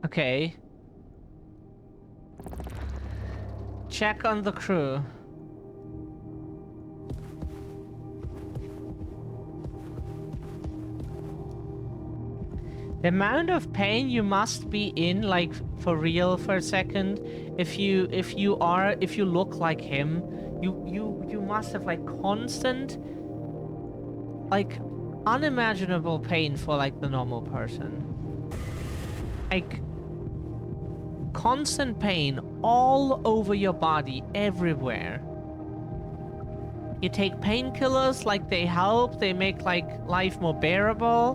Okay. Check on the crew. The amount of pain you must be in, like, for real for a second, if you look like him, you must have like constant, like, unimaginable pain for like the normal person. Like constant pain all over your body, everywhere. You take painkillers, like they help, they make like life more bearable,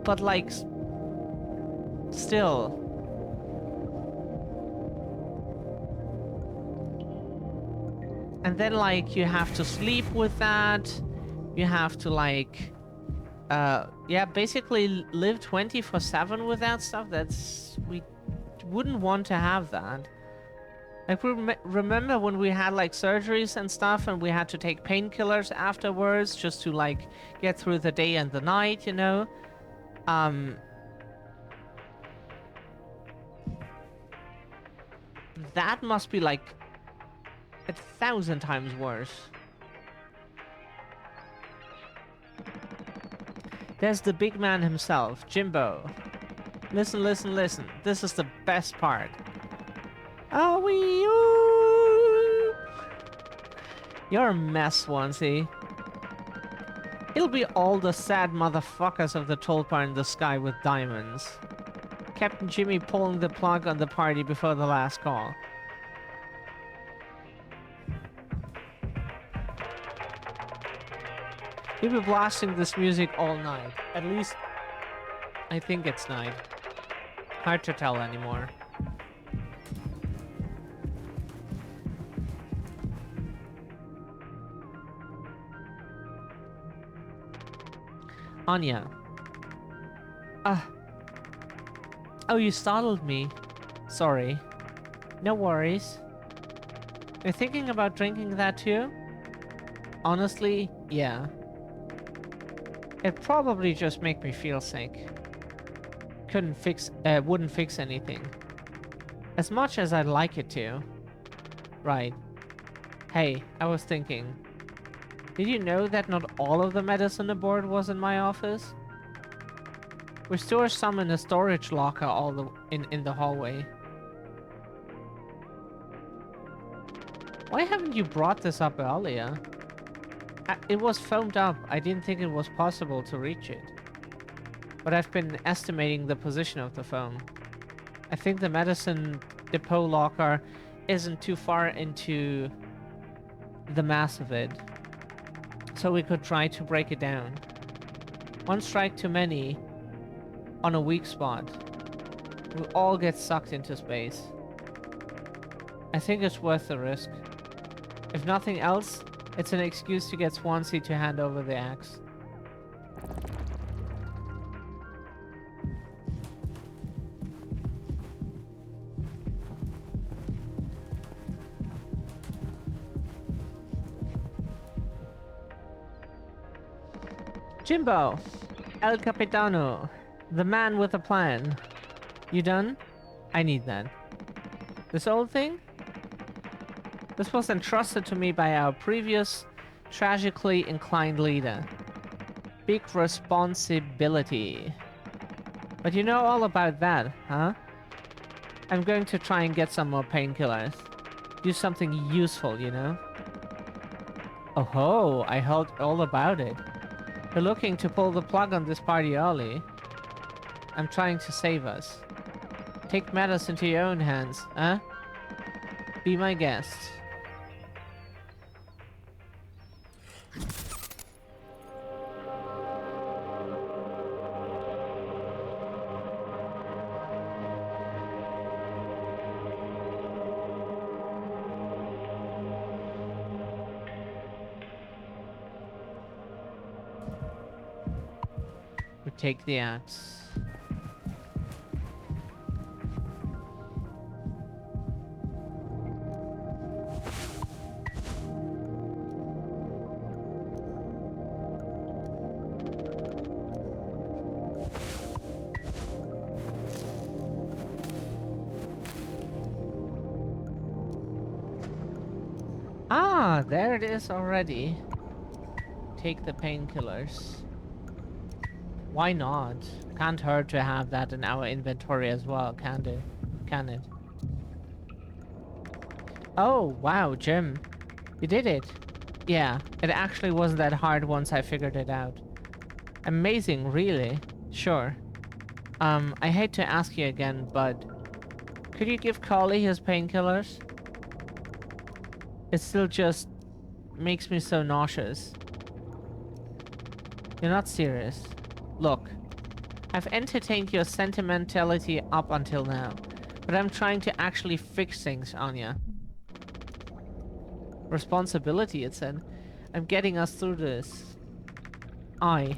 but like still. And then like you have to sleep with that, you have to like yeah, basically live 24/7 with that stuff. We wouldn't want to have that. Like, remember when we had like surgeries and stuff and we had to take painkillers afterwards just to like get through the day and the night, you know? That must be like 1,000 times worse. There's the big man himself, Jimbo. Listen, listen, listen. This is the best part. Oh, you're a mess, Swansea. It'll be all the sad motherfuckers of the tulpa in the sky with diamonds. Captain Jimmy pulling the plug on the party before the last call. He'll be blasting this music all night. At least, I think it's night. Hard to tell anymore. Anya. Oh, you startled me. Sorry. No worries. You're thinking about drinking that too? Honestly, yeah. It'd probably just make me feel sick. Wouldn't fix anything. As much as I'd like it to. Right. Hey, I was thinking. Did you know that not all of the medicine aboard was in my office? We store some in a storage locker in the hallway. Why haven't you brought this up earlier? It was foamed up. I didn't think it was possible to reach it. But I've been estimating the position of the foam. I think the medicine depot locker isn't too far into the mass of it. So we could try to break it down. One strike too many on a weak spot. We'll all get sucked into space. I think it's worth the risk. If nothing else, It's an excuse to get Swansea to hand over the axe. Jimbo! El Capitano! The man with a plan. You done? I need that. This old thing? This was entrusted to me by our previous, tragically inclined leader. Big responsibility. But you know all about that, huh? I'm going to try and get some more painkillers. Do something useful, you know? Oh ho, I heard all about it. You're looking to pull the plug on this party early. I'm trying to save us. Take matters into your own hands, huh? Be my guest. We take the axe. Ah, there it is already. Take the painkillers. Why not? Can't hurt to have that in our inventory as well, can it? Can it? Oh, wow, Jim. You did it. Yeah, it actually wasn't that hard once I figured it out. Amazing, really. Sure. I hate to ask you again, but could you give Carly his painkillers? It still just makes me so nauseous. You're not serious. Look, I've entertained your sentimentality up until now, but I'm trying to actually fix things, Anya. Responsibility, it said. I'm getting us through this. I.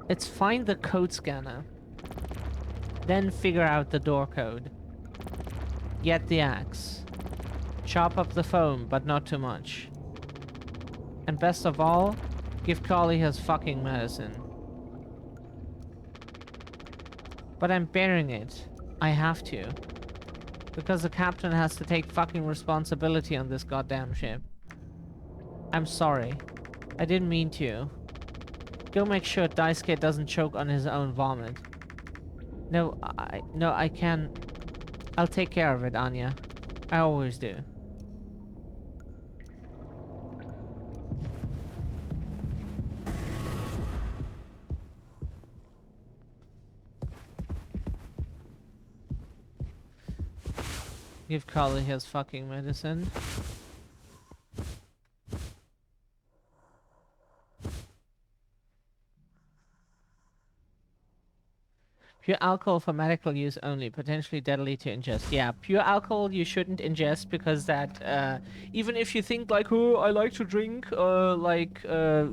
It's find the code scanner. Then figure out the door code. Get the axe. Chop up the foam, but not too much. And best of all, give Carly his fucking medicine. But I'm bearing it. I have to. Because the captain has to take fucking responsibility on this goddamn ship. I'm sorry. I didn't mean to. Go make sure Daisuke doesn't choke on his own vomit. No, I can... I'll take care of it, Anya. I always do. Give Carly his fucking medicine. Pure alcohol for medical use only, potentially deadly to ingest. Yeah, pure alcohol you shouldn't ingest because that, even if you think like, oh, I like to drink,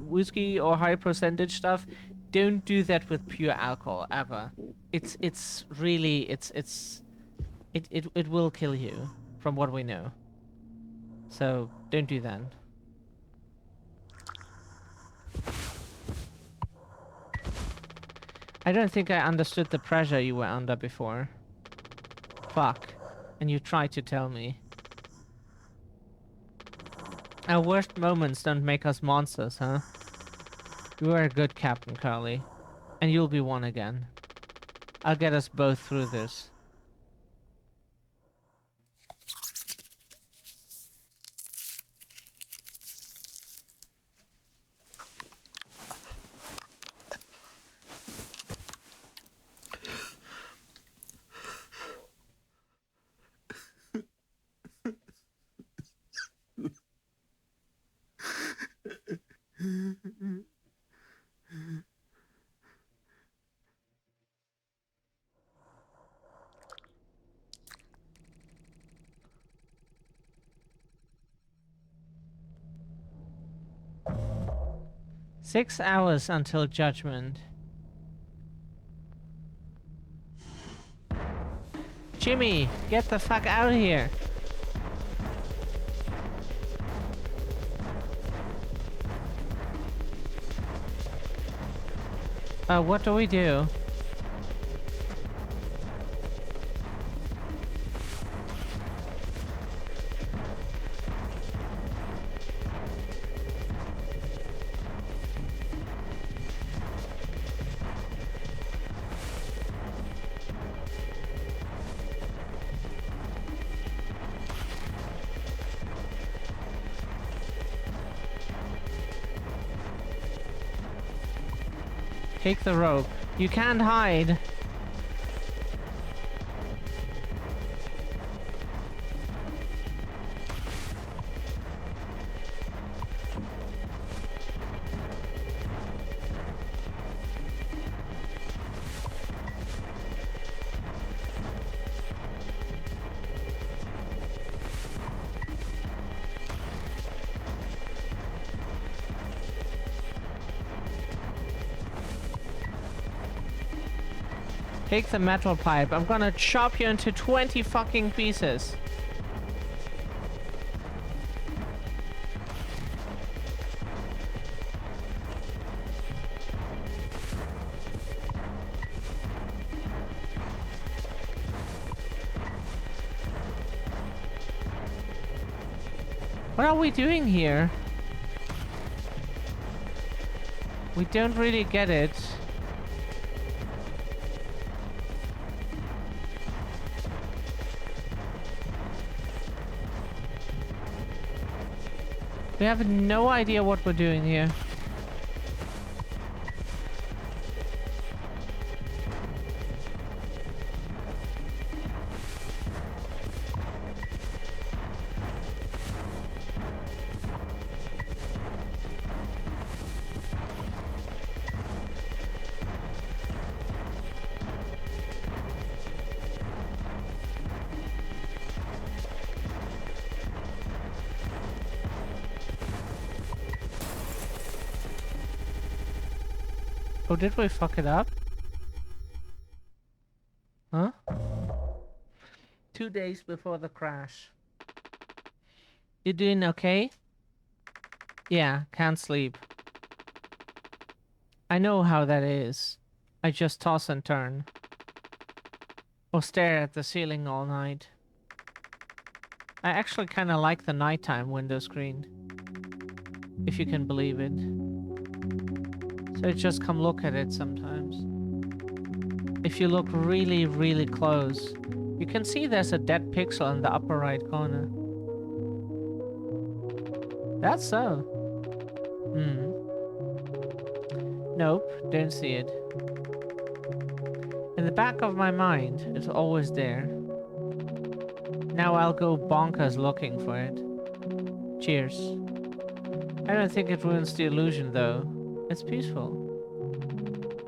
whiskey or high percentage stuff, don't do that with pure alcohol, ever. It's really, it will kill you, from what we know. So, don't do that. I don't think I understood the pressure you were under before. Fuck. And you tried to tell me. Our worst moments don't make us monsters, huh? You are a good captain, Carly. And you'll be one again. I'll get us both through this. 6 hours until judgment. Jimmy, get the fuck out of here. What do we do? Take the rope. You can't hide. Take the metal pipe. I'm gonna chop you into 20 fucking pieces. What are we doing here? We don't really get it. We have no idea what we're doing here. Oh, did we fuck it up? Huh? 2 days before the crash. You doing okay? Yeah, can't sleep. I know how that is. I just toss and turn. Or stare at the ceiling all night. I actually kinda like the nighttime window screen. If you can believe it. So I just come look at it sometimes. If you look really, really close, you can see there's a dead pixel in the upper right corner. That's so. Nope, don't see it. In the back of my mind, it's always there. Now I'll go bonkers looking for it. Cheers. I don't think it ruins the illusion though. It's peaceful.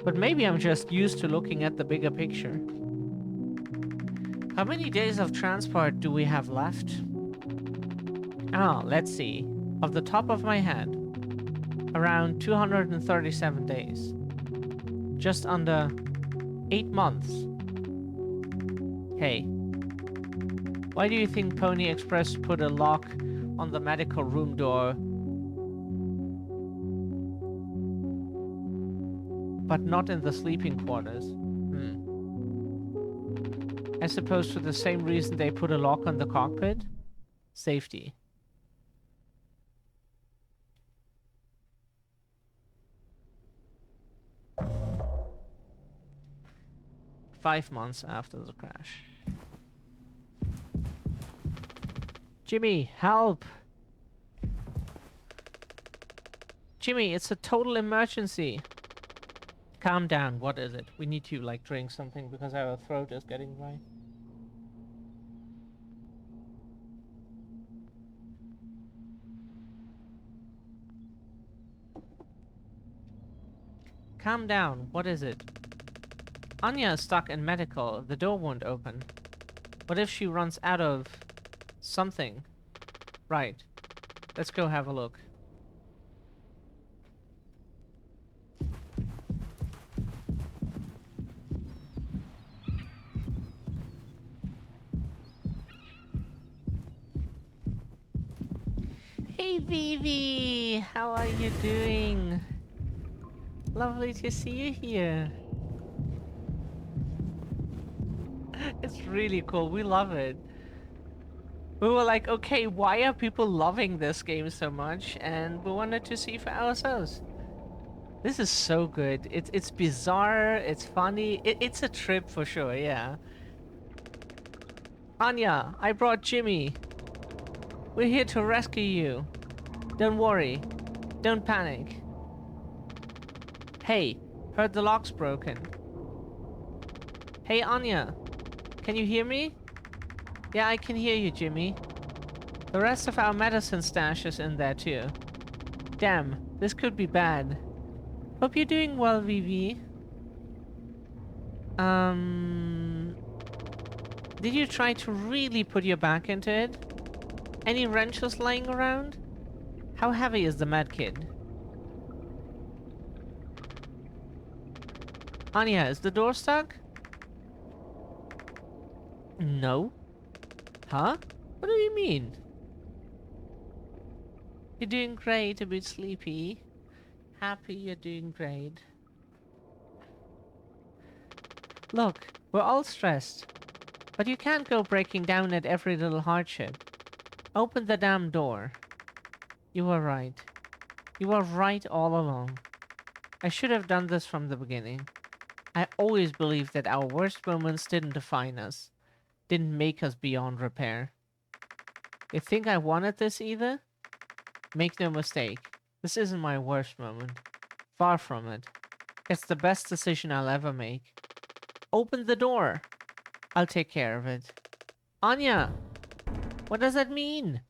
But maybe I'm just used to looking at the bigger picture. How many days of transport do we have left? Oh, let's see. Off the top of my head, around 237 days. Just under 8 months. Hey, why do you think Pony Express put a lock on the medical room door, but not in the sleeping quarters? I suppose for the same reason they put a lock on the cockpit? Safety. Five months after the crash. Jimmy, help! Jimmy, it's a total emergency. Calm down, what is it? We need to, like, drink something because our throat is getting dry. Calm down, what is it? Anya is stuck in medical. The door won't open. What if she runs out of something? Right. Let's go have a look. Hey Vivi! How are you doing? Lovely to see you here. It's really cool. We love it. We were like, okay, why are people loving this game so much? And we wanted to see for ourselves. This is so good. It's bizarre. It's funny. It's a trip for sure. Yeah. Anya, I brought Jimmy. We're here to rescue you. Don't worry. Don't panic. Hey, heard the lock's broken. Hey, Anya. Can you hear me? Yeah, I can hear you, Jimmy. The rest of our medicine stash is in there too. Damn, this could be bad. Hope you're doing well, Vivi. Did you try to really put your back into it? Any wrenches lying around? How heavy is the medkit? Anya, is the door stuck? No. Huh? What do you mean? You're doing great, a bit sleepy. Happy you're doing great. Look, we're all stressed. But you can't go breaking down at every little hardship. Open the damn door. You were right. You were right all along. I should have done this from the beginning. I always believed that our worst moments didn't define us. Didn't make us beyond repair. You think I wanted this either? Make no mistake. This isn't my worst moment. Far from it. It's the best decision I'll ever make. Open the door. I'll take care of it. Anya! What does that mean?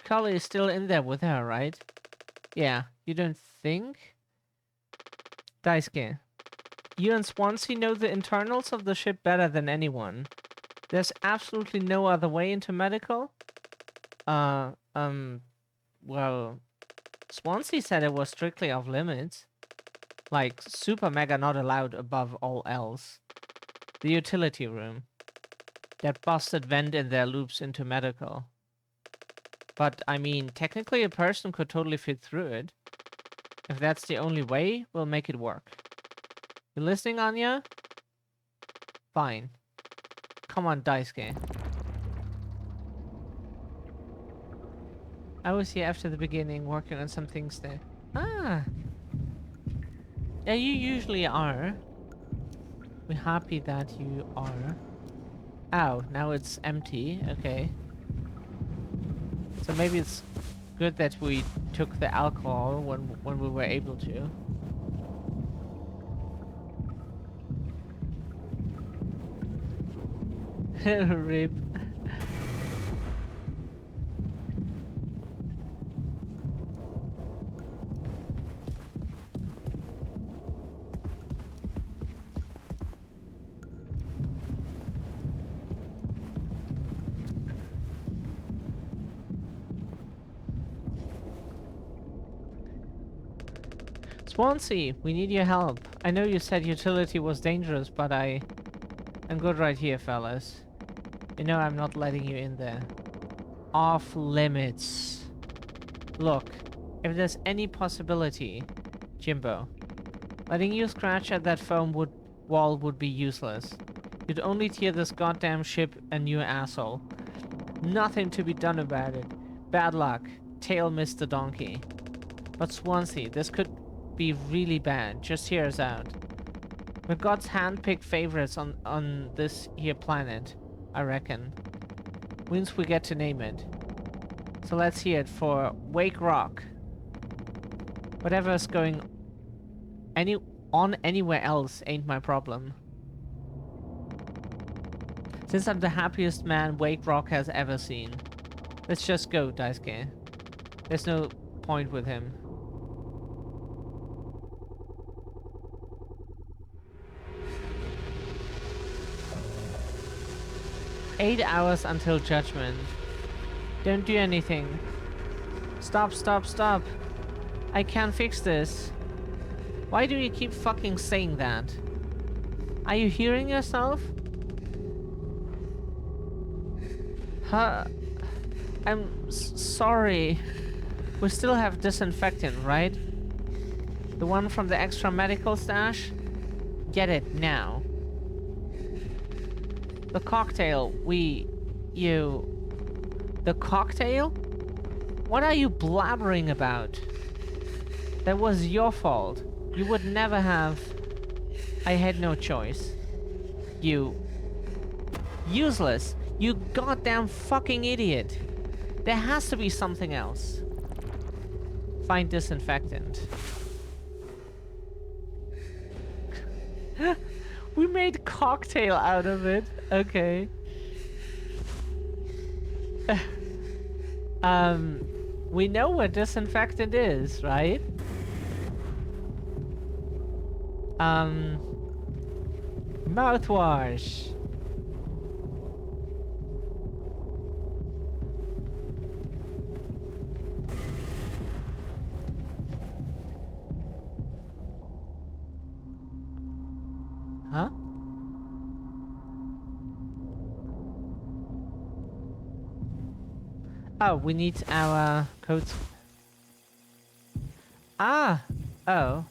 Cully is still in there with her, right? Yeah, you don't think? Daisuke, you and Swansea know the internals of the ship better than anyone. There's absolutely no other way into medical? Well, Swansea said it was strictly off limits. Like, super mega not allowed above all else. The utility room. That busted vent in their loops into medical. But, I mean, technically a person could totally fit through it. If that's the only way, we'll make it work. You listening, Anya? Fine. Come on, Daisuke. I was here after the beginning, working on some things there. Ah! Yeah, you usually are. We're happy that you are. Ow, now it's empty. Okay. So maybe it's good that we took the alcohol when we were able to. Rip. Swansea, we need your help. I know you said utility was dangerous, but I'm good right here, fellas. You know I'm not letting you in there. Off limits. Look, if there's any possibility, Jimbo, letting you scratch at that foam wall would be useless. You'd only tear this goddamn ship a new asshole. Nothing to be done about it. Bad luck. Tail missed the donkey. But Swansea, this could be really bad. Just hear us out. We're God's hand-picked favorites on this here planet, I reckon. Once we get to name it. So let's hear it for Wake Rock. Whatever's going on anywhere else ain't my problem. Since I'm the happiest man Wake Rock has ever seen. Let's just go, Daisuke. There's no point with him. "8 hours until judgment. Don't do anything. Stop, stop, stop. I can't fix this. Why do you keep fucking saying that? Are you hearing yourself? Huh? Sorry. We still have disinfectant, right? The one from the extra medical stash? Get it now. The cocktail, The cocktail? What are you blabbering about? That was your fault. You would never have... I had no choice. You... Useless. You goddamn fucking idiot. There has to be something else. Find disinfectant. We made cocktail out of it. Okay. We know what disinfectant is, right? Mouthwash. Huh? Oh, we need our coats. Ah! Oh.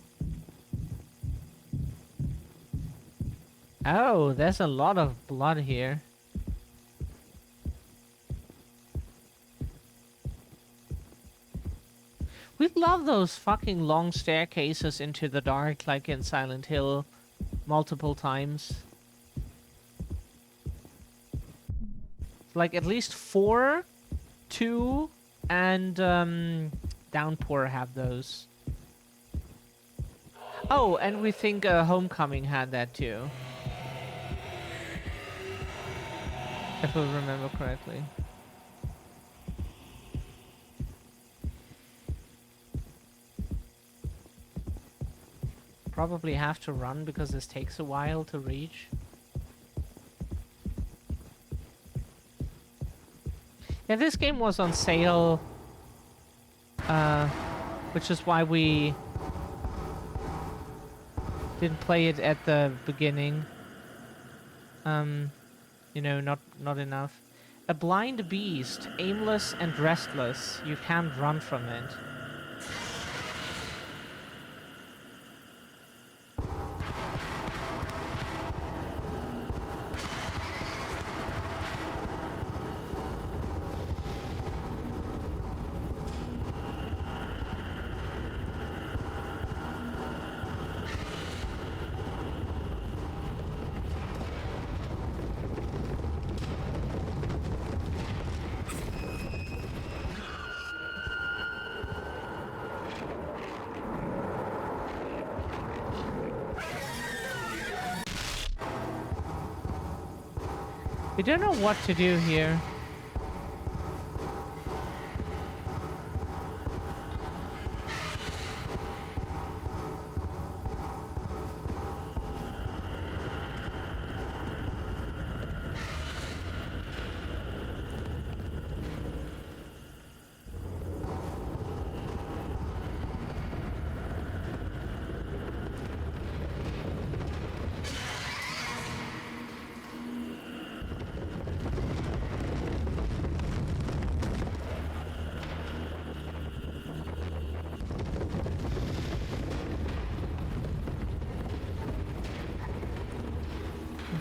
Oh, there's a lot of blood here. We love those fucking long staircases into the dark, like in Silent Hill, multiple times. Like at least 4, 2, and Downpour have those. Oh, and we think Homecoming had that too. If I remember correctly. Probably have to run because this takes a while to reach. Yeah, this game was on sale, which is why we didn't play it at the beginning. You know, not enough. A blind beast, aimless and restless. You can't run from it. We don't know what to do here.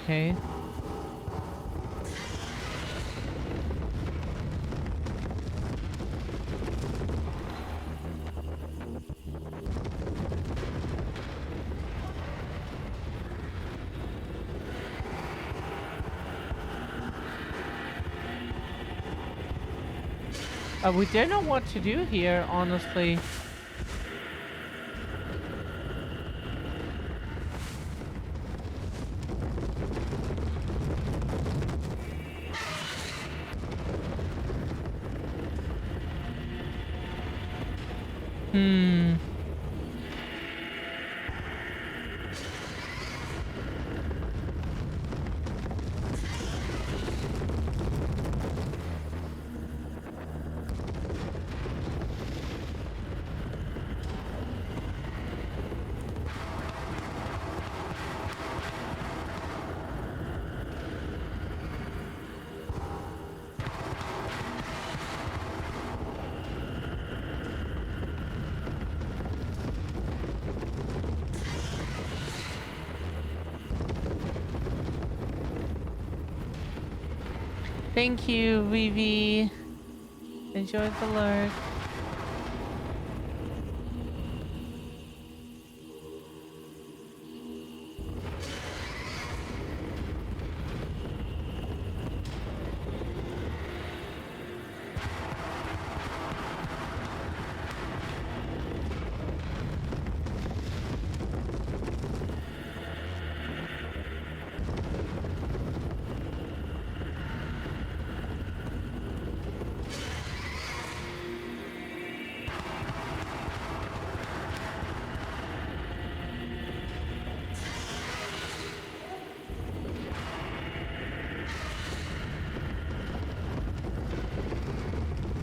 Okay. We don't know what to do here, honestly. Thank you, Vivi. Enjoy the lurk.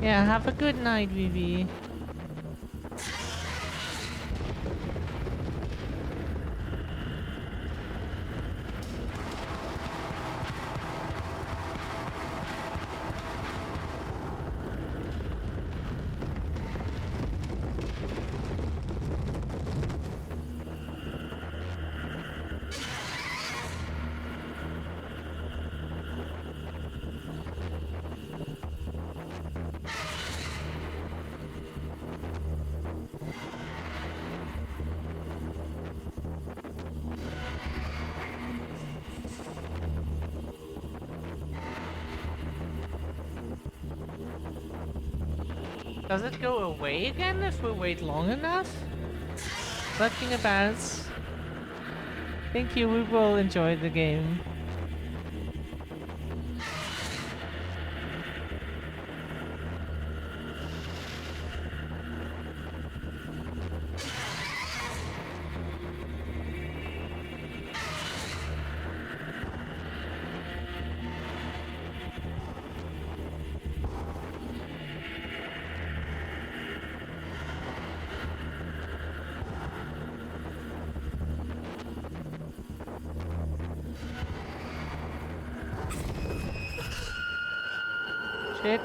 Yeah, have a good night, Vivi. Does it go away again if we wait long enough? Lurking about. Thank you, we will enjoy the game. Shit.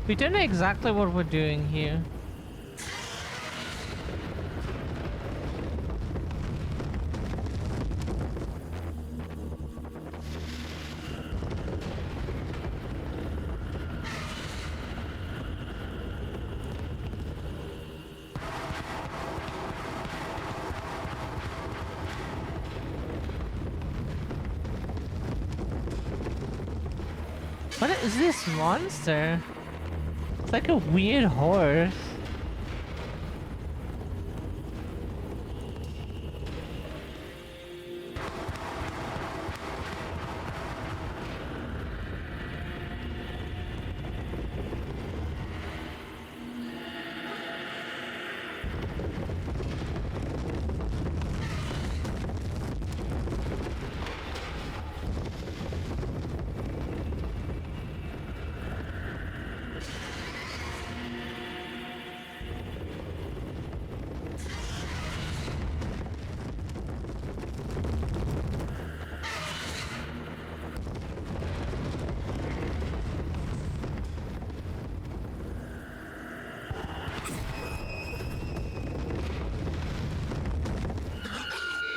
We don't know exactly what we're doing here. What is this monster? It's like a weird horse.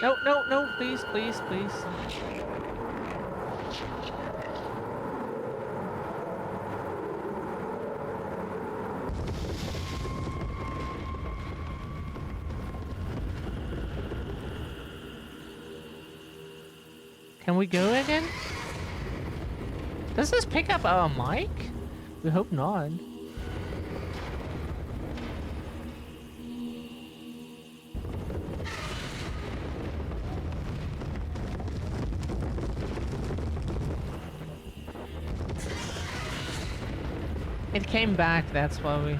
No, no, no, please, please, please. Can we go again? Does this pick up our mic? We hope not. It came back, that's why we...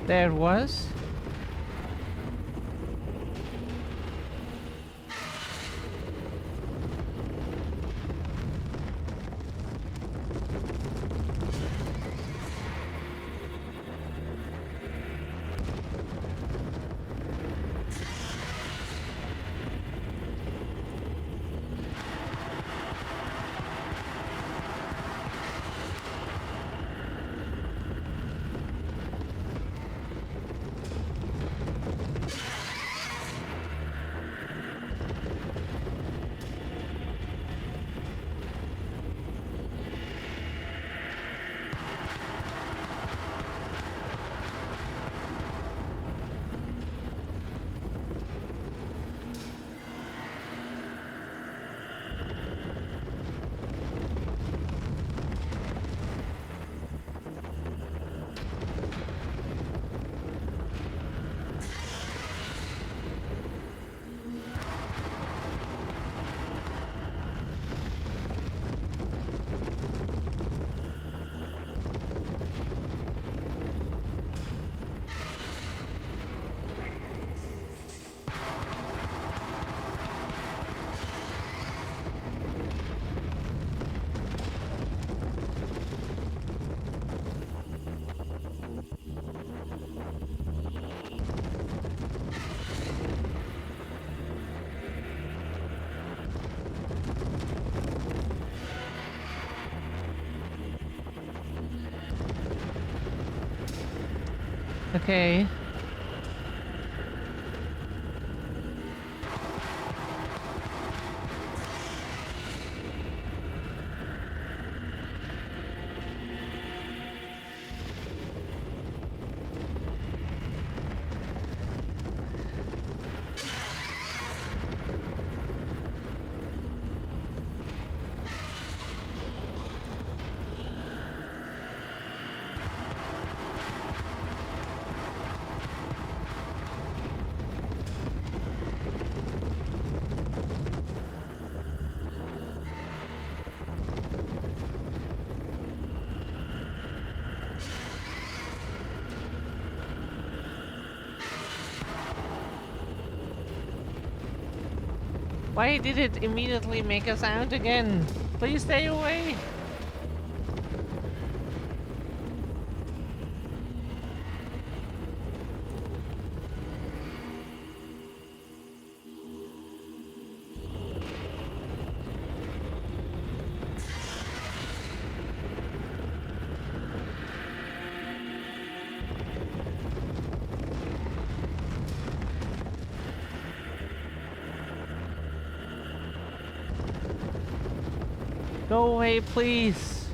There it was. Okay. Why did it immediately make a sound again? Please stay away. Go away, please.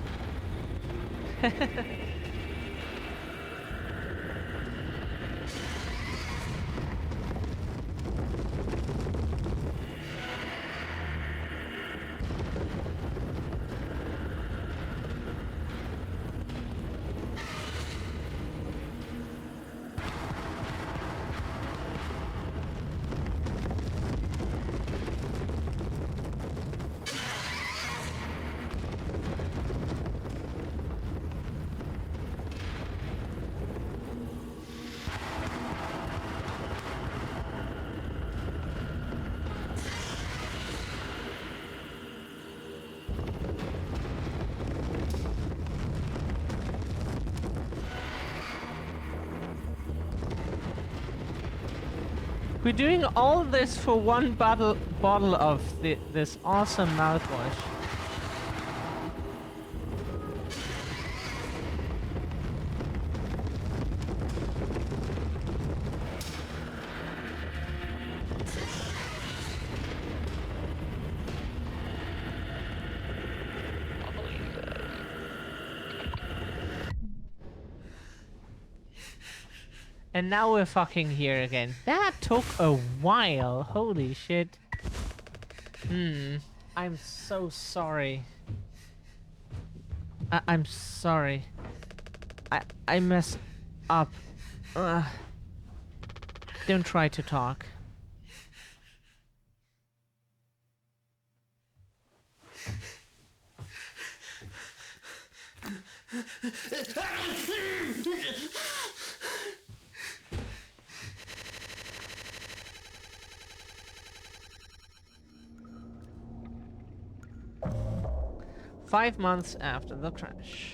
We're doing all this for one bottle of this awesome mouthwash. And now we're fucking here again. That took a while. Holy shit. I'm so sorry. I'm sorry. I messed up. Don't try to talk. Five months after the crash.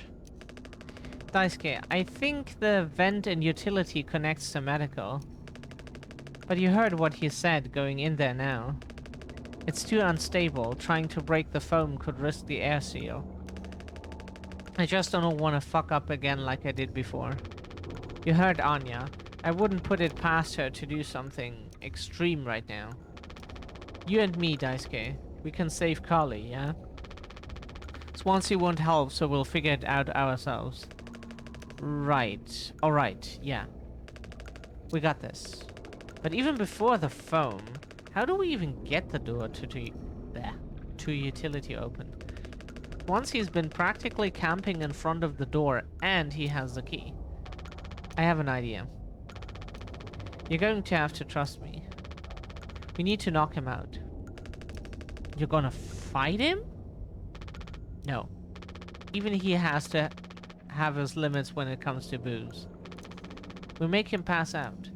Daisuke, I think the vent and utility connects to medical. But you heard what he said going in there now. It's too unstable. Trying to break the foam could risk the air seal. I just don't want to fuck up again like I did before. You heard Anya. I wouldn't put it past her to do something extreme right now. You and me, Daisuke. We can save Carly, yeah? Swansea won't help, so we'll figure it out ourselves. Right. Alright, yeah. We got this. But even before the foam, how do we even get the door to utility open? Once he's been practically camping in front of the door and he has the key. I have an idea. You're going to have to trust me. We need to knock him out. You're gonna fight him? No. Even he has to have his limits when it comes to booze. We'll make him pass out.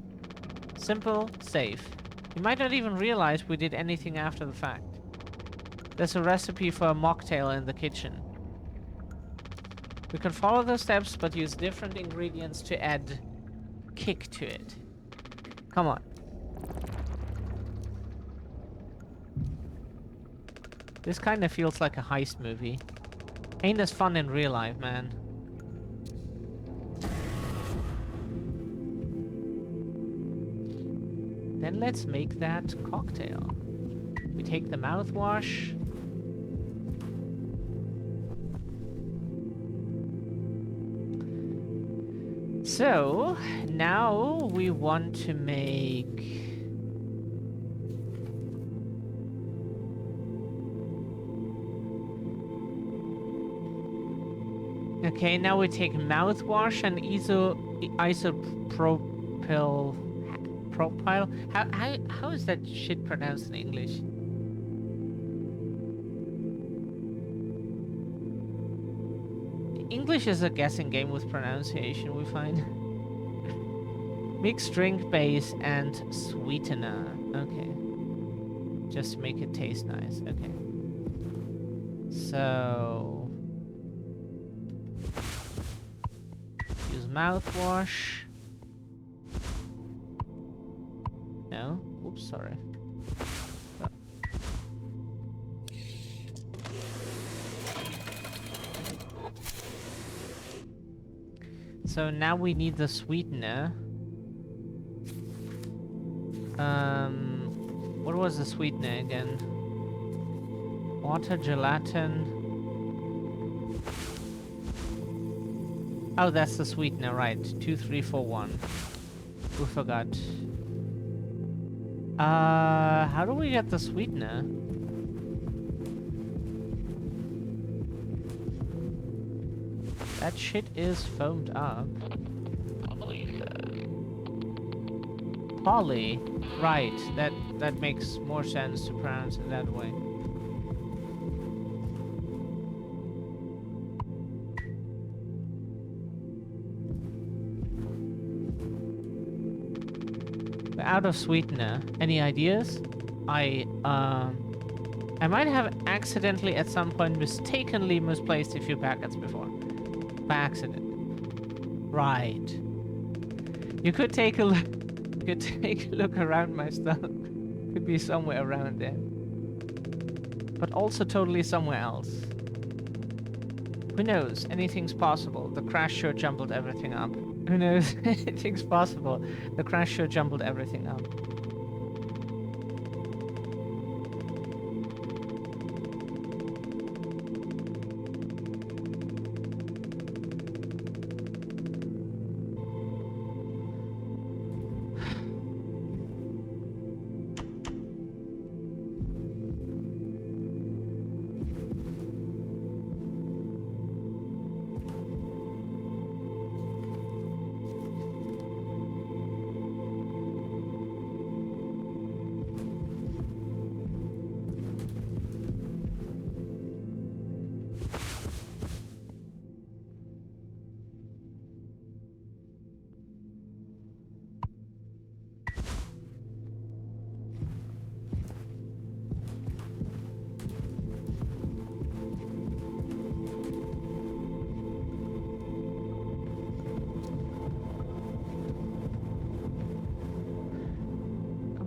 Simple, safe. You might not even realize we did anything after the fact. There's a recipe for a mocktail in the kitchen. We can follow the steps, but use different ingredients to add kick to it. Come on. This kind of feels like a heist movie. Ain't as fun in real life, man. Then let's make that cocktail. We take the mouthwash. So, now we want to make... Okay, now we take mouthwash and isopropyl... How is that shit pronounced in English? English is a guessing game with pronunciation, we find. Mixed drink base and sweetener. Okay. Just to make it taste nice. Okay. So... use mouthwash. No? Oops, sorry. Oh. So now we need the sweetener. What was the sweetener again? Water, gelatin. Oh, that's the sweetener, right. 2, 3, 4, 1. We forgot. How do we get the sweetener? That shit is foamed up. Polly. Right, that makes more sense to pronounce it that way. We're out of sweetener. Any ideas? I I might have accidentally at some point mistakenly misplaced a few packets before. By accident. Right. You could take a look. You could take a look around my stuff. Could be somewhere around there. But also totally somewhere else. Who knows? Anything's possible. The crash sure jumbled everything up. Who knows? Anything's possible. The crash sure jumbled everything up.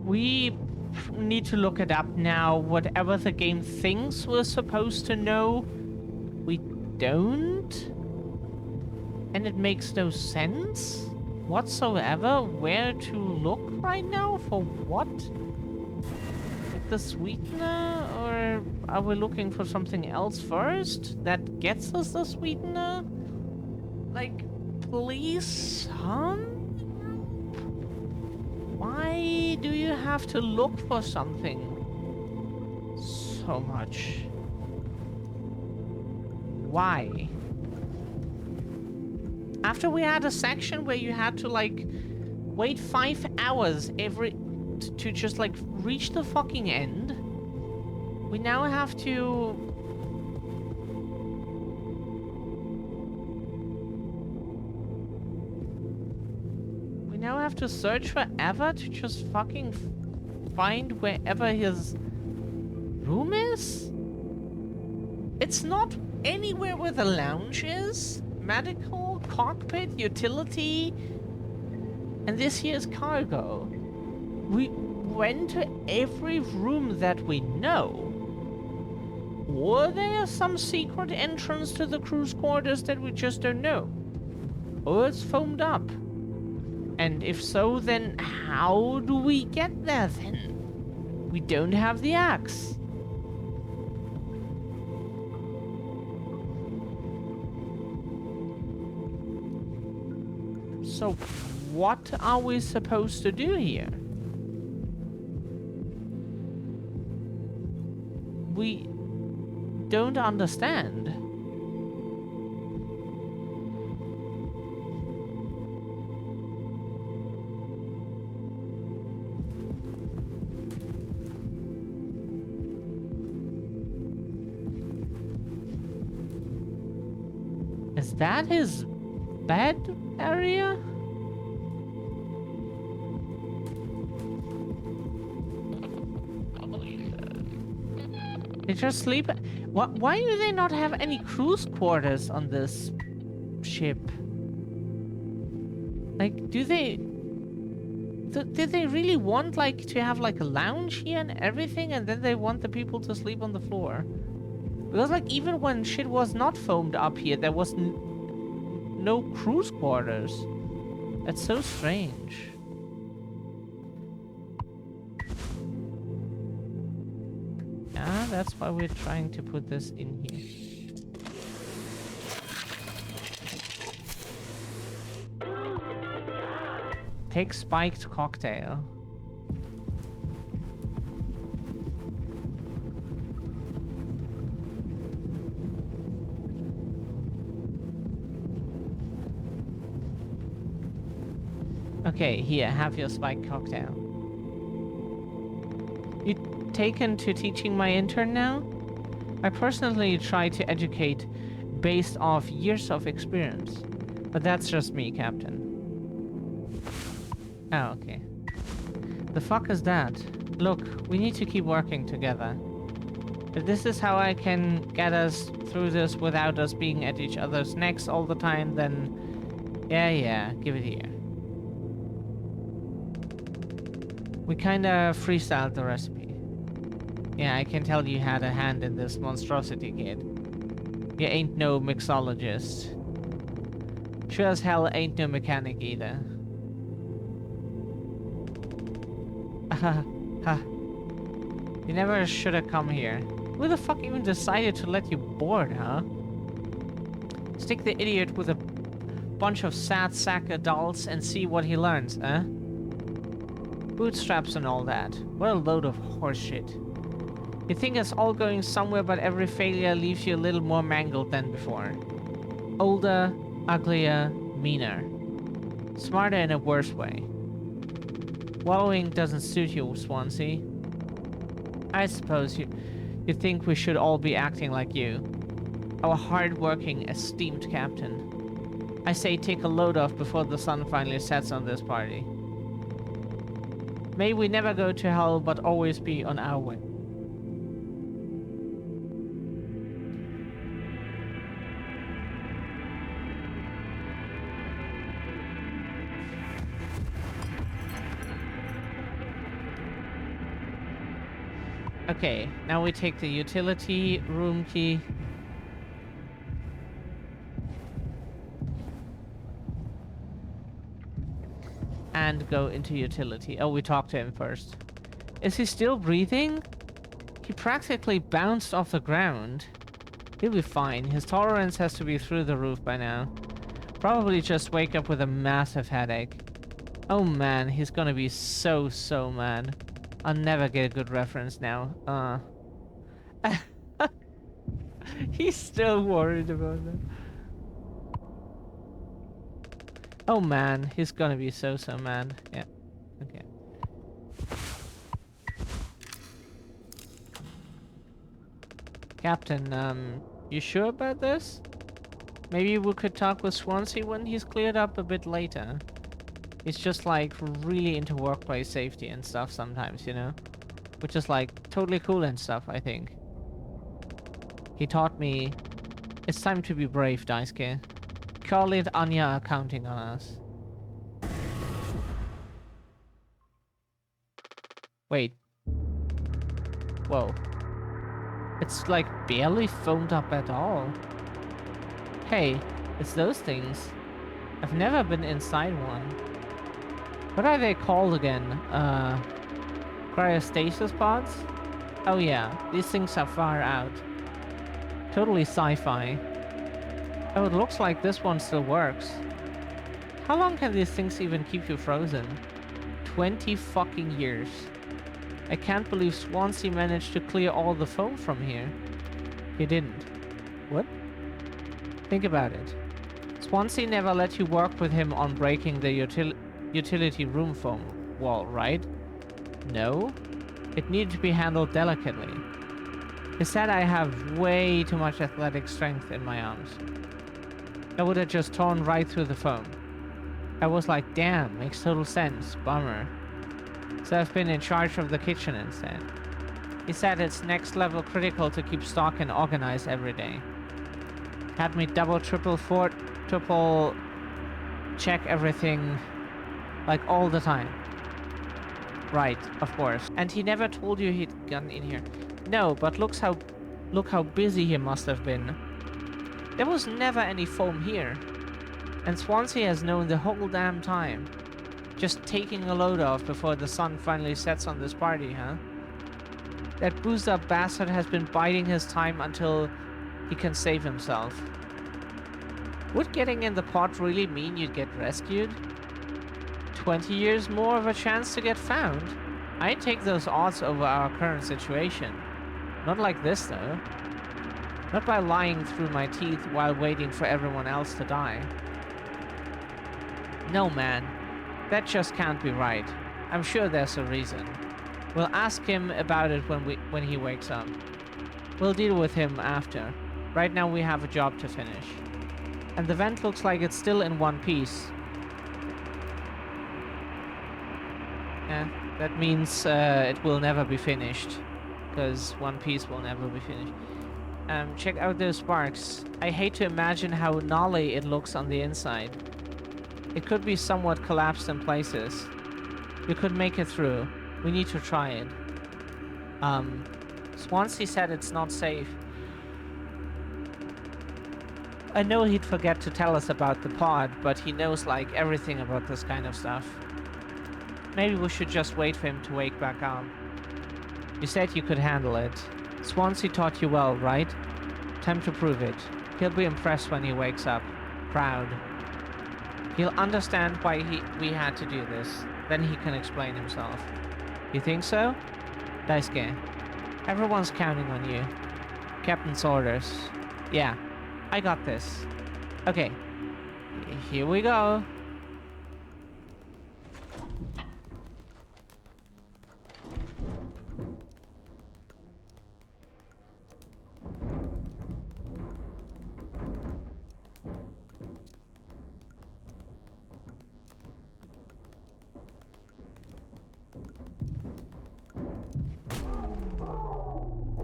We need to look it up now. Whatever the game thinks we're supposed to know, we don't. And it makes no sense whatsoever where to look right now for what? Like the sweetener? Or are we looking for something else first that gets us the sweetener? Like, please, son? Why do you have to look for something so much? Why? After we had a section where you had to like wait 5 hours to just like reach the fucking end, we now have to search forever to just fucking find wherever his room is? It's not anywhere where the lounge is. Medical, cockpit, utility, and this here is cargo. We went to every room that we know. Or there's some secret entrance to the crew's quarters that we just don't know. Or it's foamed up. And if so, then how do we get there then? We don't have the axe. So what are we supposed to do here? We don't understand. Is that his bed area? They just sleep. Why do they not have any cruise quarters on this ship? Like, do they... Did they really want, like, to have, like, a lounge here and everything, and then they want the people to sleep on the floor? Because, like, even when shit was not foamed up here, there was no cruise quarters. That's so strange. Yeah, that's why we're trying to put this in here. Take spiked cocktail. Okay, here, have your spiked cocktail. You taken to teaching my intern now? I personally try to educate based off years of experience. But that's just me, Captain. Oh, okay. The fuck is that? Look, we need to keep working together. If this is how I can get us through this without us being at each other's necks all the time, then yeah, give it here. We kinda freestyled the recipe. Yeah, I can tell you had a hand in this monstrosity, kid. You ain't no mixologist. Sure as hell ain't no mechanic either. Ha. You never should have come here. Who the fuck even decided to let you board, huh? Stick the idiot with a bunch of sad sack adults and see what he learns, huh? Bootstraps and all that. What a load of horseshit. You think it's all going somewhere, but every failure leaves you a little more mangled than before. Older, uglier, meaner. Smarter in a worse way. Wallowing doesn't suit you, Swansea. I suppose you think we should all be acting like you. Our hard-working, esteemed captain. I say take a load off before the sun finally sets on this party. May we never go to hell, but always be on our way. Okay, now we take the utility room key. And go into utility. Oh, we talked to him first. Is he still breathing? He practically bounced off the ground. He'll be fine. His tolerance has to be through the roof by now. Probably just wake up with a massive headache. Oh man, he's gonna be so mad. I'll never get a good reference now. He's still worried about that. Oh man, he's gonna be so mad. Yeah. Okay. Captain, you sure about this? Maybe we could talk with Swansea when he's cleared up a bit later. He's just like really into workplace safety and stuff sometimes, you know? Which is like totally cool and stuff, I think. He taught me it's time to be brave, Daisuke. Carly and Anya are counting on us. Wait. Whoa. It's like barely foamed up at all. Hey, it's those things. I've never been inside one. What are they called again? Cryostasis pods? Oh yeah, these things are far out. Totally sci-fi. Oh, it looks like this one still works. How long can these things even keep you frozen? 20 fucking years. I can't believe Swansea managed to clear all the foam from here. He didn't. What? Think about it. Swansea never let you work with him on breaking the utility room foam wall, right? No? It needed to be handled delicately. He said I have way too much athletic strength in my arms. I would have just torn right through the foam. I was like, damn, makes total sense, bummer. So I've been in charge of the kitchen instead. He said it's next level critical to keep stock and organize every day. Had me double, triple check everything, like all the time. Right, of course. And he never told you he'd gotten in here. No, but look how busy he must have been. There was never any foam here. And Swansea has known the whole damn time. Just taking a load off before the sun finally sets on this party, huh? That boozed up bastard has been biding his time until he can save himself. Would getting in the pot really mean you'd get rescued? 20 years more of a chance to get found? I'd take those odds over our current situation. Not like this, though. Not by lying through my teeth while waiting for everyone else to die. No, man. That just can't be right. I'm sure there's a reason. We'll ask him about it when he wakes up. We'll deal with him after. Right now we have a job to finish. And the vent looks like it's still in one piece. That means it will never be finished. because One Piece will never be finished. Check out those sparks. I hate to imagine how gnarly it looks on the inside. It could be somewhat collapsed in places. You could make it through. We need to try it. Swansea said it's not safe. I know he'd forget to tell us about the pod, but he knows like everything about this kind of stuff. Maybe we should just wait for him to wake back up. You said you could handle it. Swansea taught you well, right? Time to prove it. He'll be impressed when he wakes up. Proud. He'll understand why we had to do this. Then he can explain himself. You think so? Daisuke, everyone's counting on you. Captain's orders. Yeah, I got this. Okay, here we go.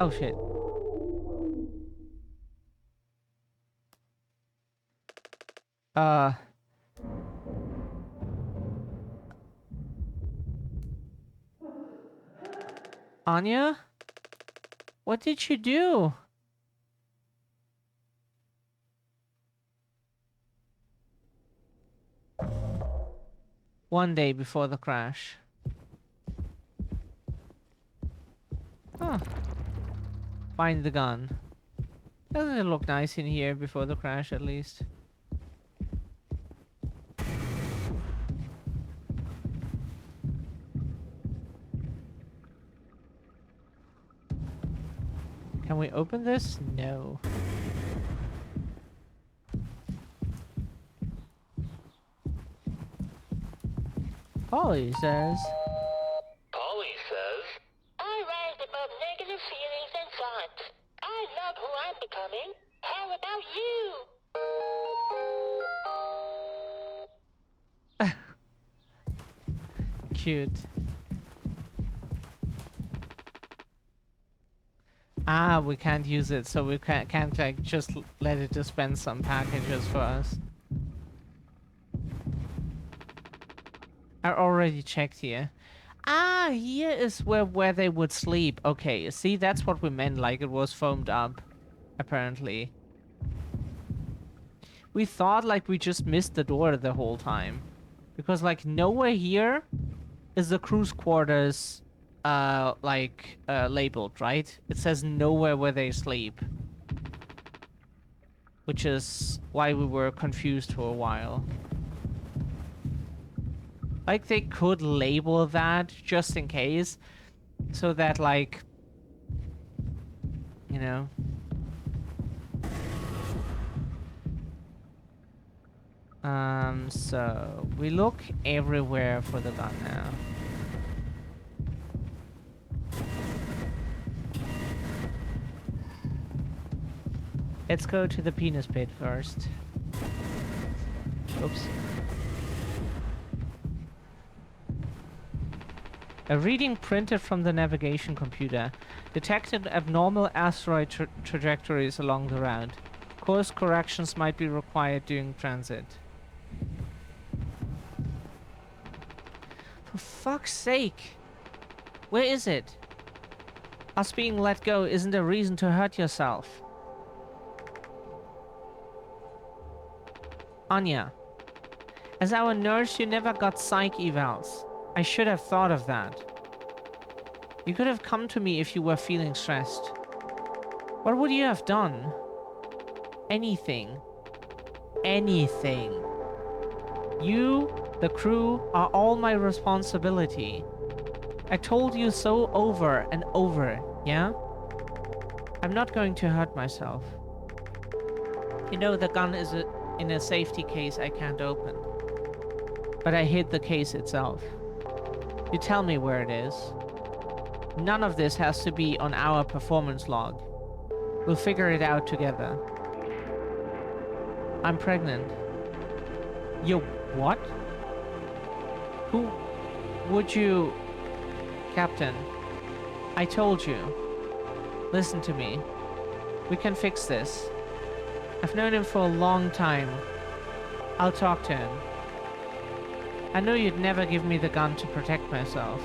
Oh shit. Anya? What did you do? One day before the crash. Huh. Find the gun. Doesn't it look nice in here before the crash, at least? Can we open this? No. Polly says... Polly says, I rise above negative feelings and thoughts. I love who I'm becoming. How about you? Cute. Ah, we can't use it, so we can't like just let it dispense some packages for us. I already checked here. Ah, here is where they would sleep. Okay, see, that's what we meant, like it was foamed up, apparently. We thought like we just missed the door the whole time. Because like nowhere here is the crew's quarters labeled, right? It says nowhere where they sleep. Which is why we were confused for a while. Like, they could label that just in case, so that, like, you know. So, we look everywhere for the gun now. Let's go to the penis pit first. Oops. A reading printed from the navigation computer detected abnormal asteroid trajectories along the route. Course corrections might be required during transit. For fuck's sake! Where is it? Us being let go isn't a reason to hurt yourself. Anya, as our nurse, you never got psych evals. I should have thought of that. You could have come to me if you were feeling stressed. What would you have done? Anything. Anything. You, the crew, are all my responsibility. I told you so over and over, yeah? I'm not going to hurt myself. You know the gun is in a safety case I can't open. But I hid the case itself. You tell me where it is. None of this has to be on our performance log. We'll figure it out together. I'm pregnant. You what? Who would you... Captain, I told you. Listen to me. We can fix this. I've known him for a long time. I'll talk to him. I know you'd never give me the gun to protect myself.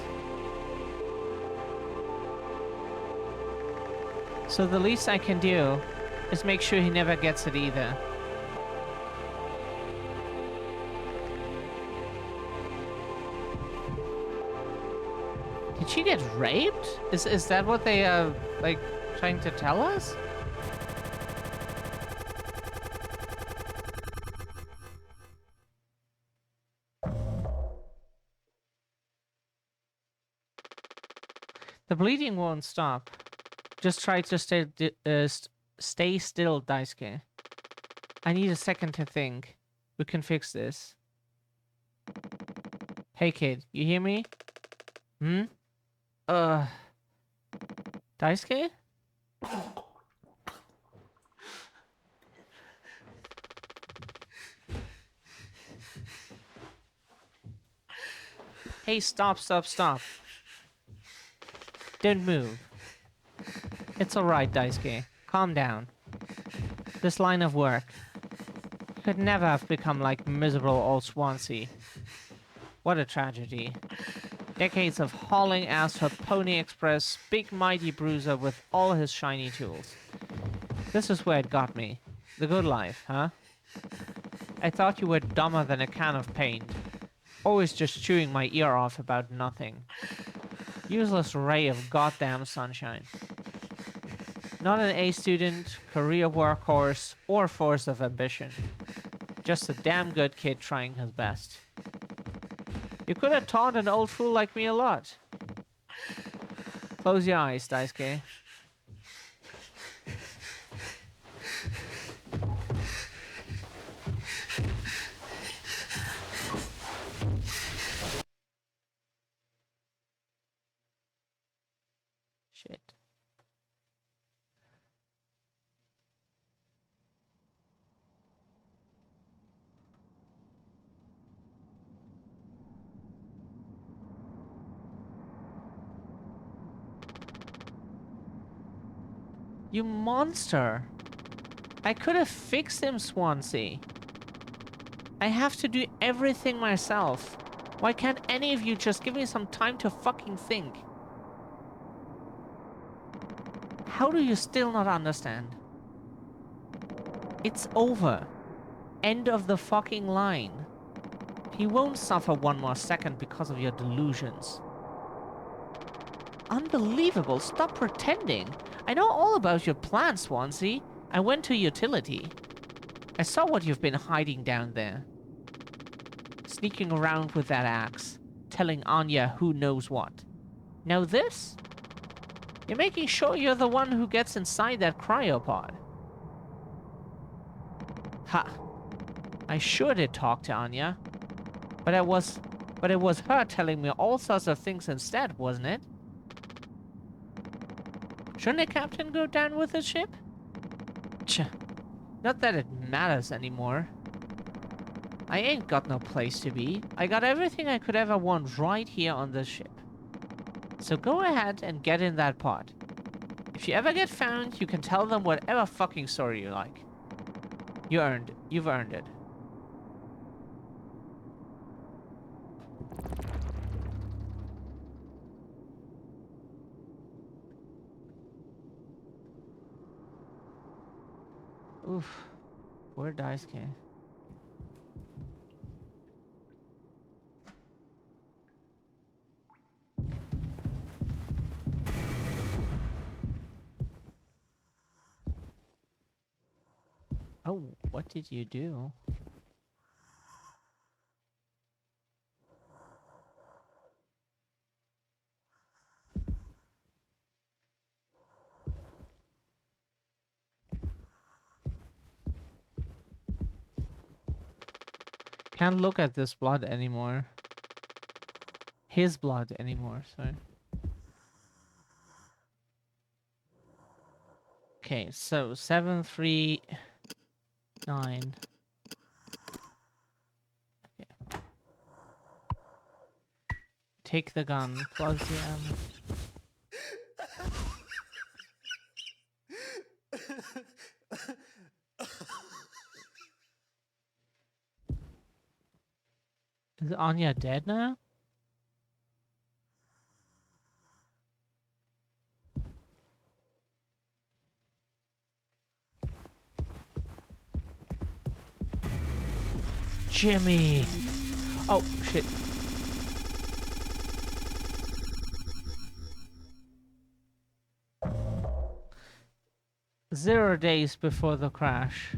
So the least I can do is make sure he never gets it either. Did she get raped? Is that what they are, like, trying to tell us? The bleeding won't stop. Just try to stay still, Daisuke. I need a second to think. We can fix this. Hey kid, you hear me? Hmm? Daisuke? Hey, stop. Don't move. It's alright, Daisuke. Calm down. This line of work could never have become like miserable old Swansea. What a tragedy. Decades of hauling ass for Pony Express, big mighty bruiser with all his shiny tools. This is where it got me. The good life, huh? I thought you were dumber than a can of paint. Always just chewing my ear off about nothing. Useless ray of goddamn sunshine. Not an A student, career workhorse, or force of ambition. Just a damn good kid trying his best. You could have taught an old fool like me a lot. Close your eyes, Daisuke. Shit. You monster! I could have fixed him, Swansea. I have to do everything myself. Why can't any of you just give me some time to fucking think? How do you still not understand? It's over. End of the fucking line. He won't suffer one more second because of your delusions. Unbelievable. Stop pretending. I know all about your plan, Swansea. I went to utility. I saw what you've been hiding down there. Sneaking around with that axe. Telling Anya who knows what. Now this? You're making sure you're the one who gets inside that cryopod. Ha! I sure did talk to Anya. But it was her telling me all sorts of things instead, wasn't it? Shouldn't a captain go down with his ship? Tch, not that it matters anymore. I ain't got no place to be. I got everything I could ever want right here on this ship. So go ahead and get in that pod. If you ever get found, you can tell them whatever fucking story you like. You've earned it. Oof. Poor Daisuke. Oh, what did you do? Can't look at this blood anymore. His blood anymore, sorry. Okay, so 739. Okay. Take the gun, plug the ammo. Is Anya dead now? Jimmy! Oh, shit. Zero days before the crash.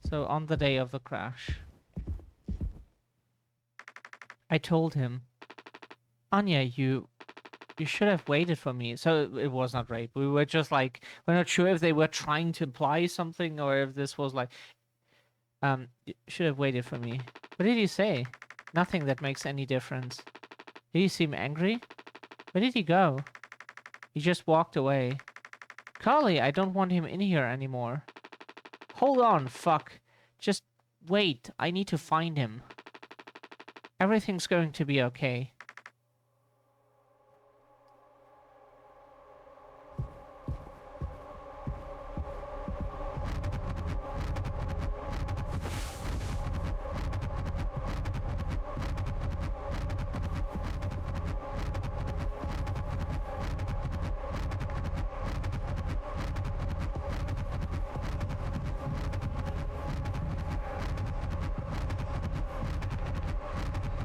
So on the day of the crash. I told him, Anya, you should have waited for me. So it was not rape. We were just like, we're not sure if they were trying to imply something or if this was like, you should have waited for me. What did he say? Nothing that makes any difference. Did he seem angry? Where did he go? He just walked away. Carly, I don't want him in here anymore. Hold on, fuck. Just wait. I need to find him. Everything's going to be okay.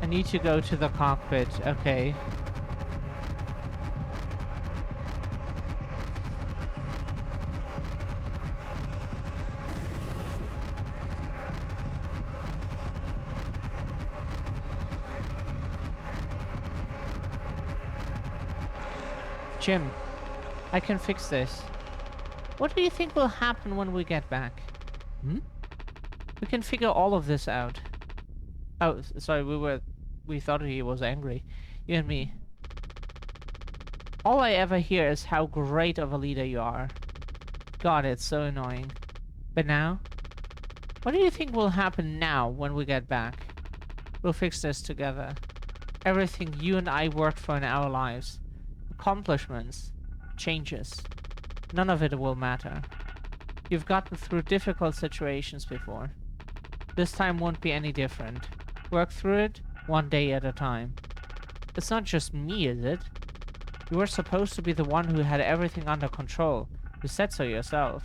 I need to go to the cockpit. Okay. Jim, I can fix this. What do you think will happen when we get back? Hmm? We can figure all of this out. Oh, sorry, we thought he was angry. You and me. All I ever hear is how great of a leader you are. God, it's so annoying. But now? What do you think will happen now when we get back? We'll fix this together. Everything you and I worked for in our lives. Accomplishments. Changes. None of it will matter. You've gotten through difficult situations before. This time won't be any different. Work through it, one day at a time. It's not just me, is it? You were supposed to be the one who had everything under control. You said so yourself.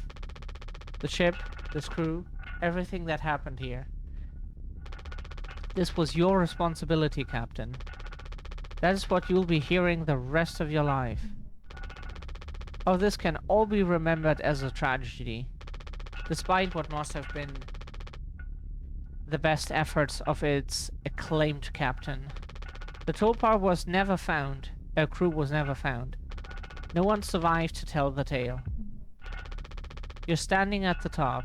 The ship, this crew, everything that happened here. This was your responsibility, Captain. That is what you'll be hearing the rest of your life. Oh, this can all be remembered as a tragedy, despite what must have been the best efforts of its acclaimed captain. The Tulpar was never found. A crew was never found. No one survived to tell the tale. You're standing at the top.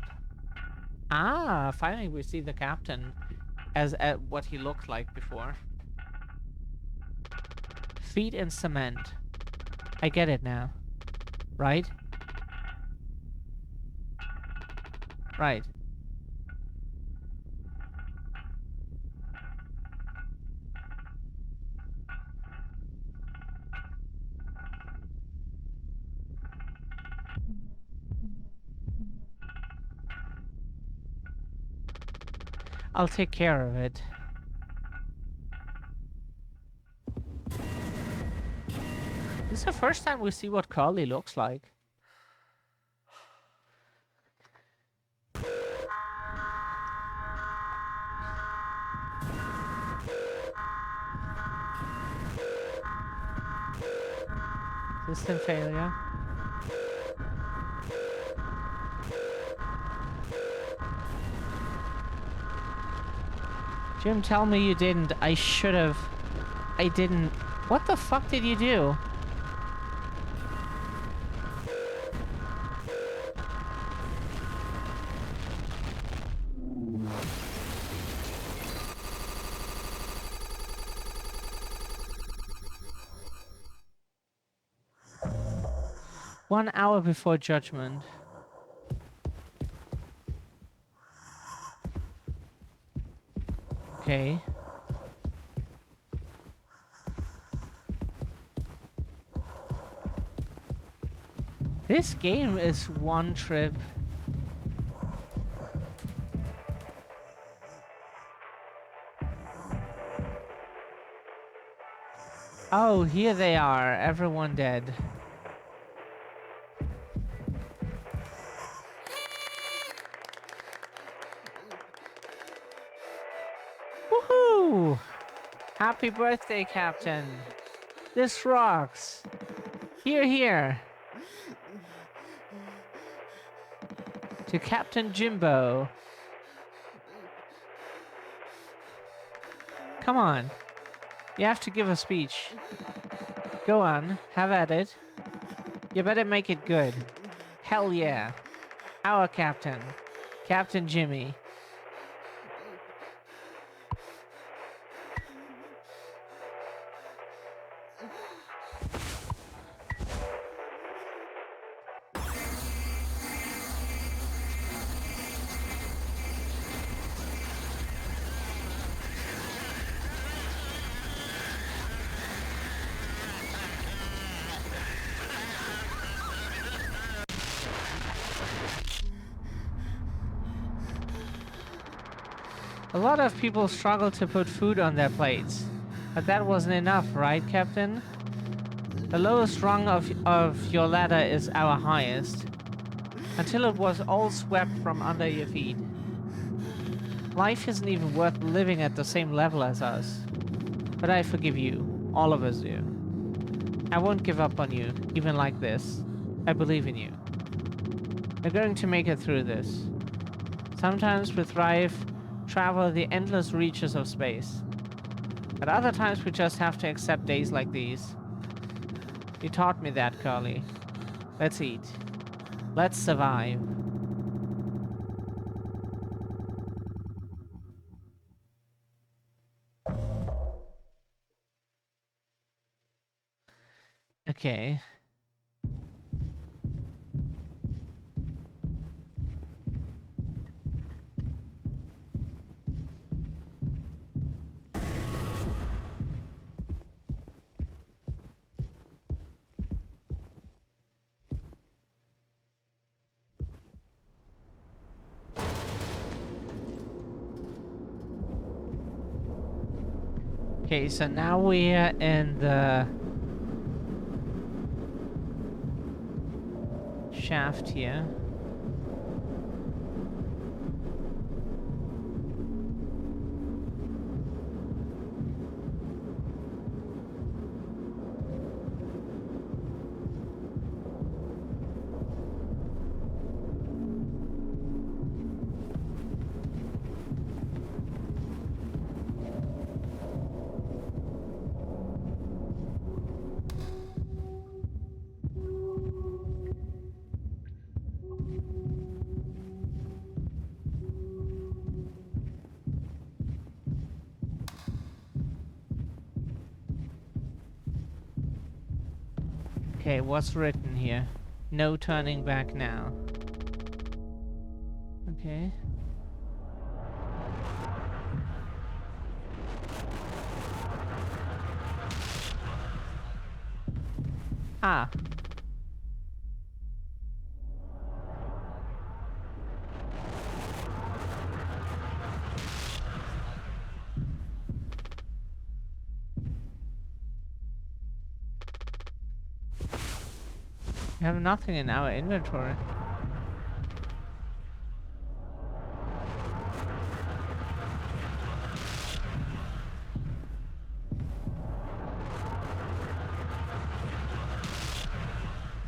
Ah, finally we see the captain as at what he looked like before. Feet in cement. I get it now. Right? Right. I'll take care of it. This is the first time we see what Carly looks like. System failure. Jim, tell me you didn't. I should have. I didn't. What the fuck did you do? One hour before judgment. Okay. This game is one trip. Oh, here they are. Everyone dead. Woohoo! Happy birthday, Captain. This rocks. Here, here. To Captain Jimbo. Come on. You have to give a speech. Go on, have at it. You better make it good. Hell yeah. Our captain. Captain Jimmy. A lot of people struggle to put food on their plates. But that wasn't enough, right, Captain? The lowest rung of your ladder is our highest. Until it was all swept from under your feet. Life isn't even worth living at the same level as us. But I forgive you. All of us do. I won't give up on you, even like this. I believe in you. We're going to make it through this. Sometimes we travel the endless reaches of space. But other times we just have to accept days like these. You taught me that, Curly. Let's eat. Let's survive. Okay. Okay, so now we're in the shaft here. Okay, what's written here? No turning back now. Okay. Ah. We have nothing in our inventory.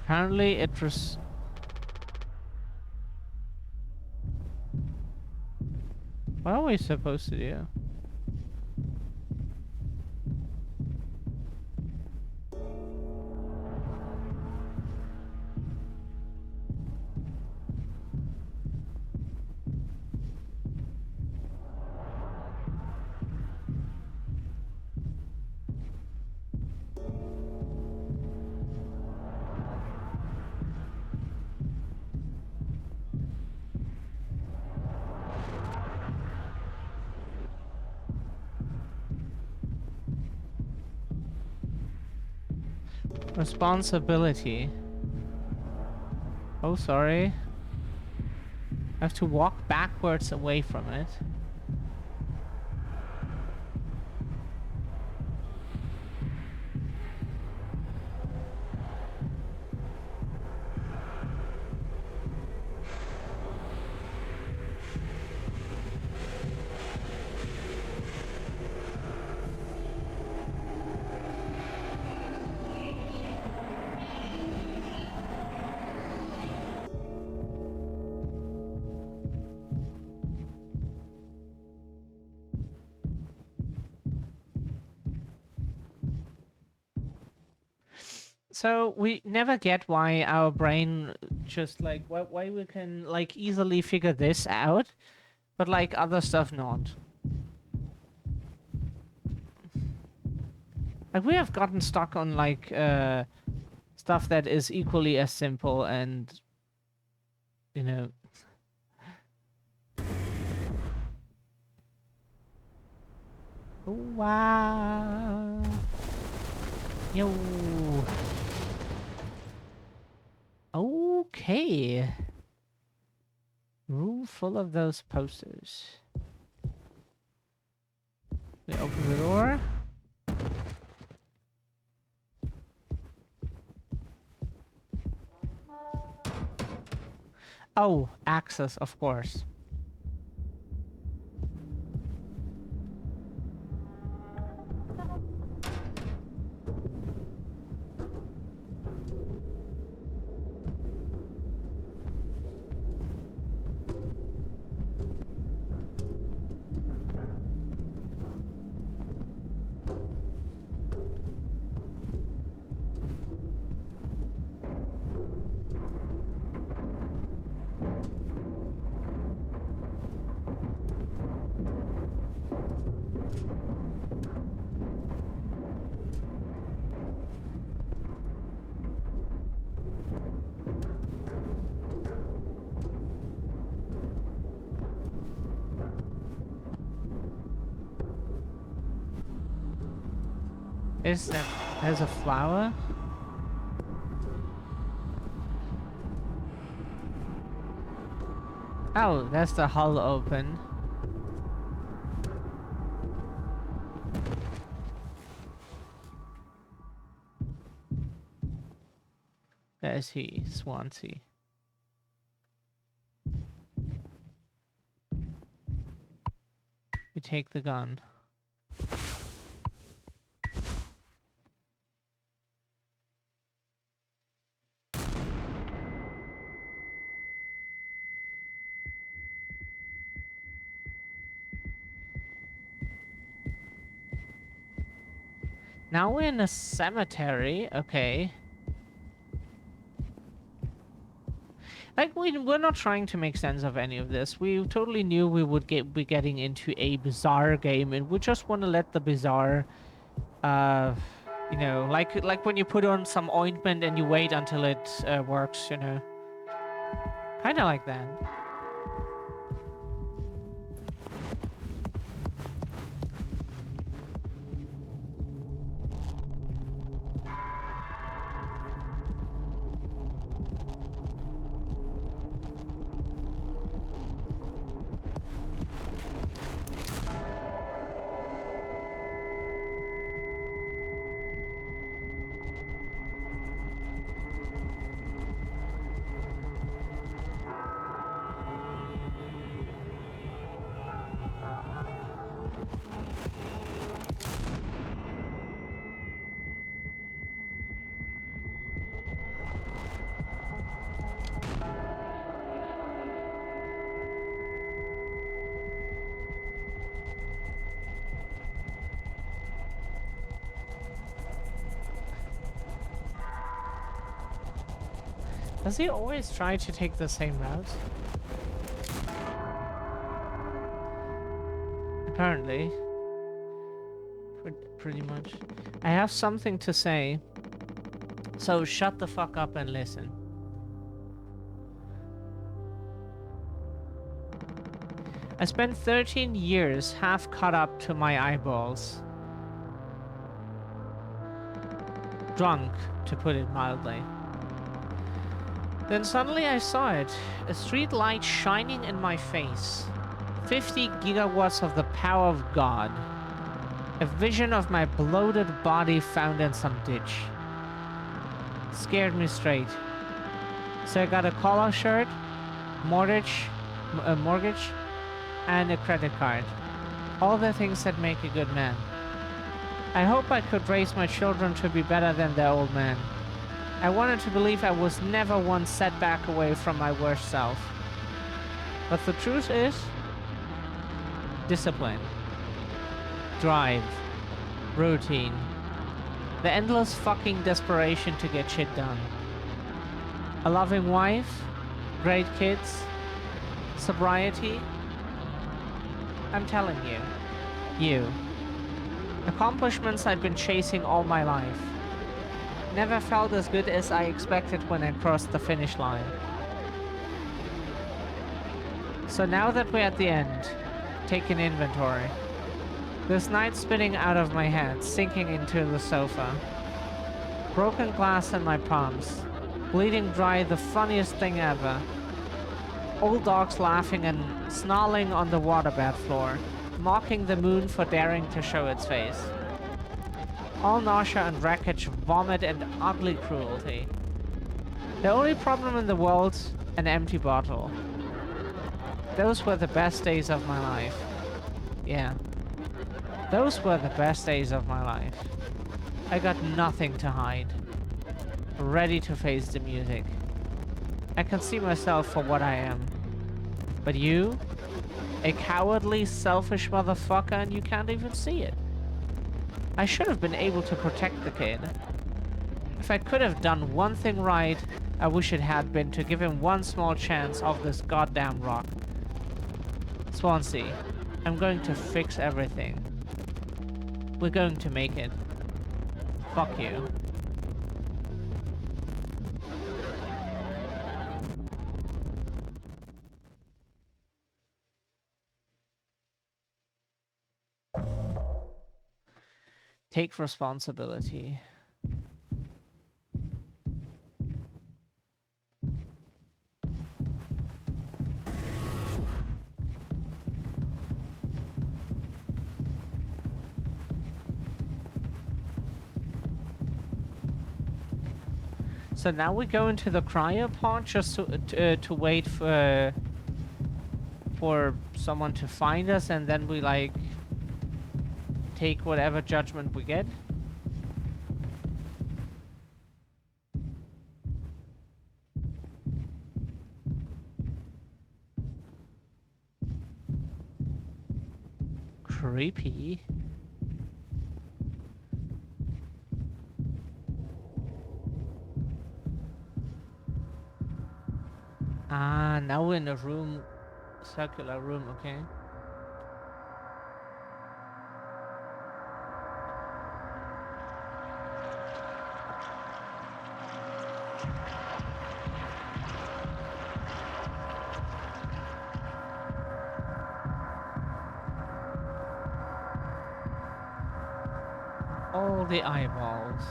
Apparently it was... What are we supposed to do? Responsibility. Oh, sorry. I have to walk backwards away from it. So we never get why our brain just like why we can like easily figure this out, but like other stuff not. Like we have gotten stuck on like stuff that is equally as simple and you know. Oh, wow. Yo. Okay. Room full of those posters. We open the door. Oh, access, of course. Is that there's a flower? Oh, that's the hull open. There's he, Swansea. We take the gun. Now we're in a cemetery, okay. Like, we're not trying to make sense of any of this. We totally knew we would be getting into a bizarre game, and we just want to let the bizarre, you know, like when you put on some ointment and you wait until it works, you know. Kind of like that. Does he always try to take the same route? Apparently. Pretty much. I have something to say. So shut the fuck up and listen. I spent 13 years half cut up to my eyeballs. Drunk, to put it mildly. Then suddenly I saw it, a street light shining in my face. 50 gigawatts of the power of God. A vision of my bloated body found in some ditch. Scared me straight. So I got a collar shirt, mortgage, and a credit card. All the things that make a good man. I hope I could raise my children to be better than their old man. I wanted to believe I was never one setback away from my worst self. But the truth is, discipline, drive, routine, the endless fucking desperation to get shit done. A loving wife, great kids, sobriety. I'm telling you. Accomplishments I'd been chasing all my life. Never felt as good as I expected when I crossed the finish line. So now that we're at the end, take an inventory. This night spinning out of my head, sinking into the sofa. Broken glass in my palms. Bleeding dry, the funniest thing ever. Old dogs laughing and snarling on the waterbed floor, mocking the moon for daring to show its face. All nausea and wreckage, vomit and ugly cruelty. The only problem in the world, an empty bottle. Those were the best days of my life. Yeah. Those were the best days of my life. I got nothing to hide. Ready to face the music. I can see myself for what I am. But you? A cowardly, selfish motherfucker, and you can't even see it. I should have been able to protect the kid. If I could have done one thing right, I wish it had been to give him one small chance off this goddamn rock. Swansea, I'm going to fix everything. We're going to make it. Fuck you. Take responsibility. So now we go into the cryo pod just to wait for someone to find us, and then we like take whatever judgment we get. Creepy. Ah, now we're in a room, circular room, okay. All the eyeballs.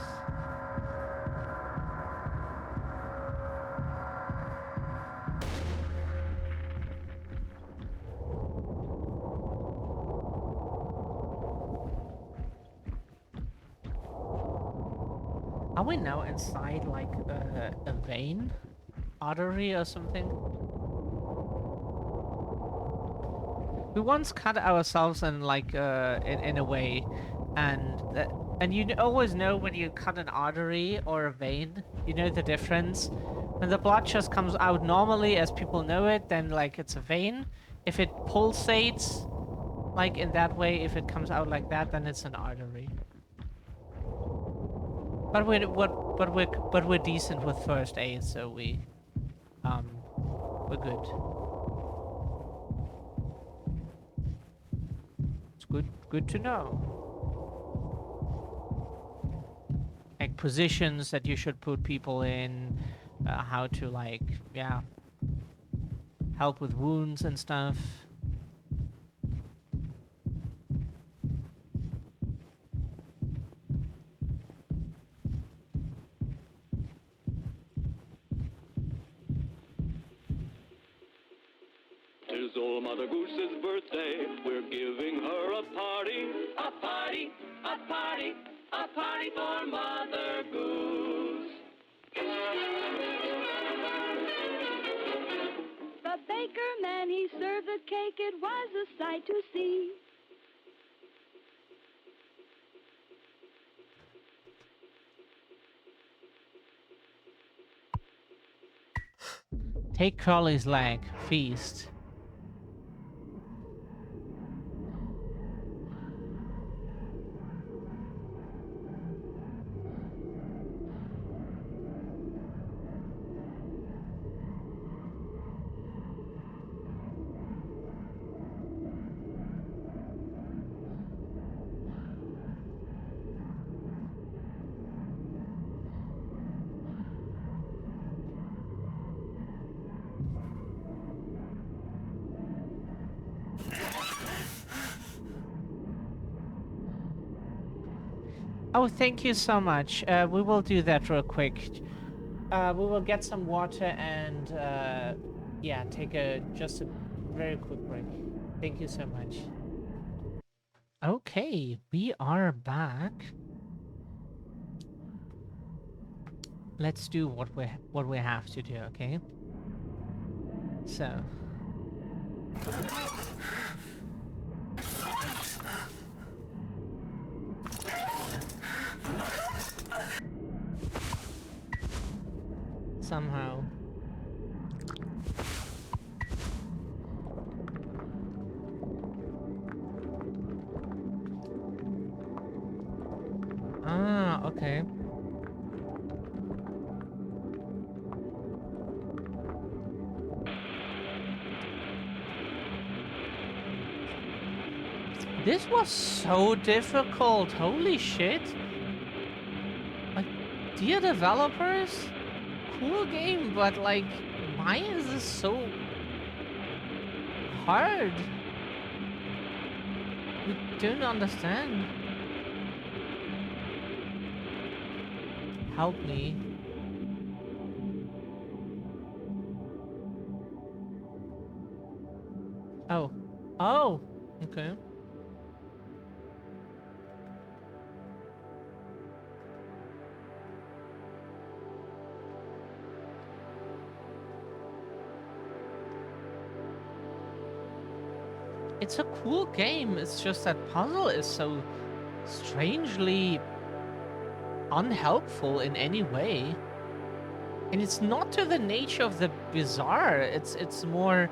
Are we now inside like a vein? Artery or something? We once cut ourselves in like in a way, and you always know when you cut an artery or a vein, you know the difference. When the blood just comes out normally as people know it, then like it's a vein. If it pulsates like in that way, if it comes out like that, then it's an artery. But we're decent with first aid, so we're good. It's good to know. Like positions that you should put people in, how to like, yeah, help with wounds and stuff. old Mother Goose's birthday. We're giving her a party, a party, a party, a party for Mother Goose. The baker man, he served the cake. It was a sight to see. Take Curly's leg. Feast. Oh, thank you so much. We will do that real quick. We will get some water and, yeah, take just a very quick break. Thank you so much. Okay, we are back. Let's do what we have to do, okay? So. Somehow. Ah, okay. This was so difficult. Holy shit. Like, dear developers, cool game, but like, why is this so hard? We don't understand. Help me. Oh. Oh! Okay. It's a cool game, it's just that puzzle is so strangely unhelpful in any way. And it's not to the nature of the bizarre, it's more...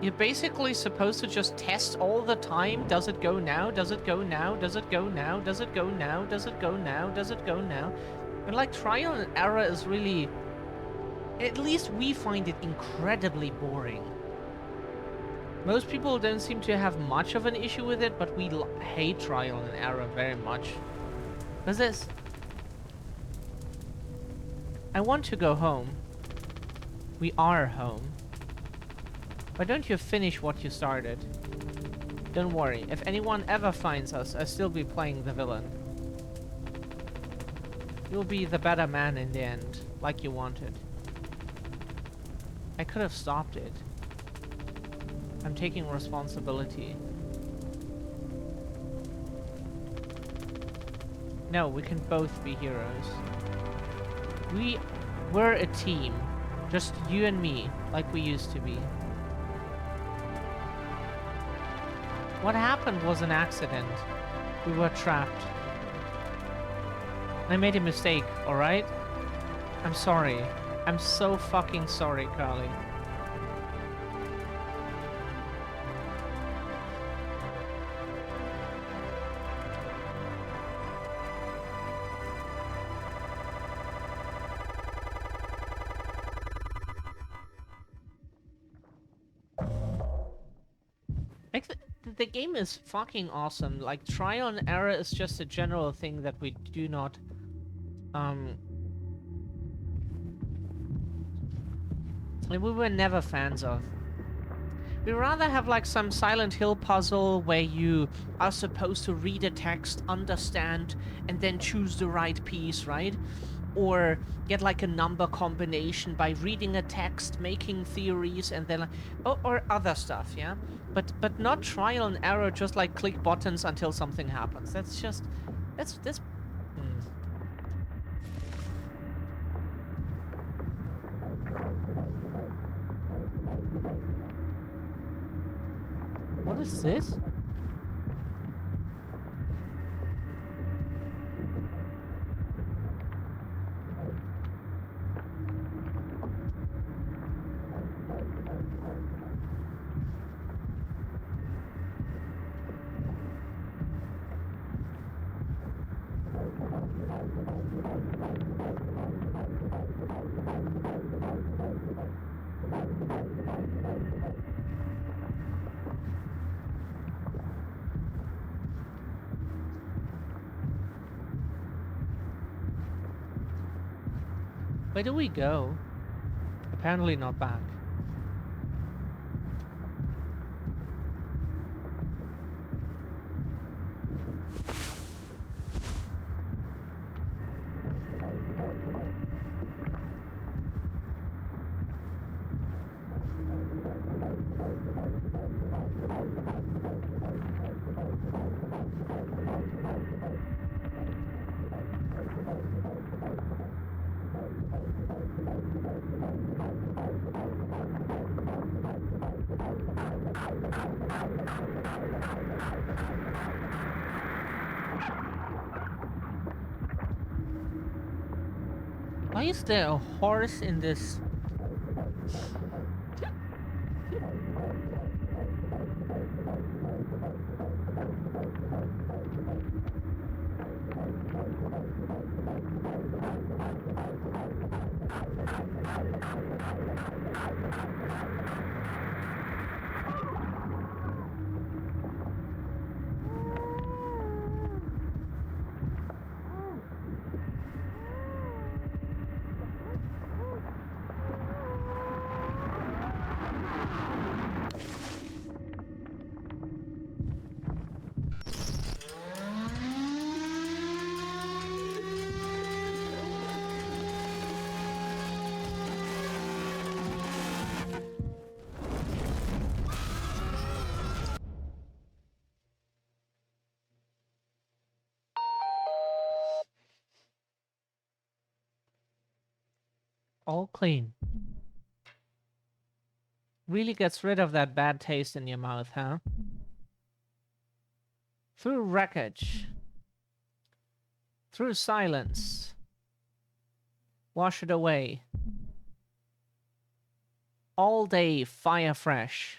You're basically supposed to just test all the time. Does it go now? Does it go now? Does it go now? Does it go now? Does it go now? Does it go now? And like, trial and error is really... At least we find it incredibly boring. Most people don't seem to have much of an issue with it, but we hate trial and error very much. What's this? I want to go home. We are home. Why don't you finish what you started? Don't worry, if anyone ever finds us, I'll still be playing the villain. You'll be the better man in the end, like you wanted. I could have stopped it. I'm taking responsibility. No, we can both be heroes. We're a team. Just you and me, like we used to be. What happened was an accident. We were trapped. I made a mistake, alright? I'm sorry. I'm so fucking sorry, Carly. Like, the game is fucking awesome. Like, trial and error is just a general thing that we do not, we were never fans of. We rather have like some Silent Hill puzzle where you are supposed to read a text, understand, and then choose the right piece, right? or get like a number combination by reading a text, making theories, and then or other stuff, yeah. But not trial and error, just like click buttons until something happens. That's just that's. Hmm. What is this? Where do we go? Apparently not back. Why is there a horse in this? All clean. Really gets rid of that bad taste in your mouth, huh? Through wreckage. Through silence. Wash it away. All day fire fresh.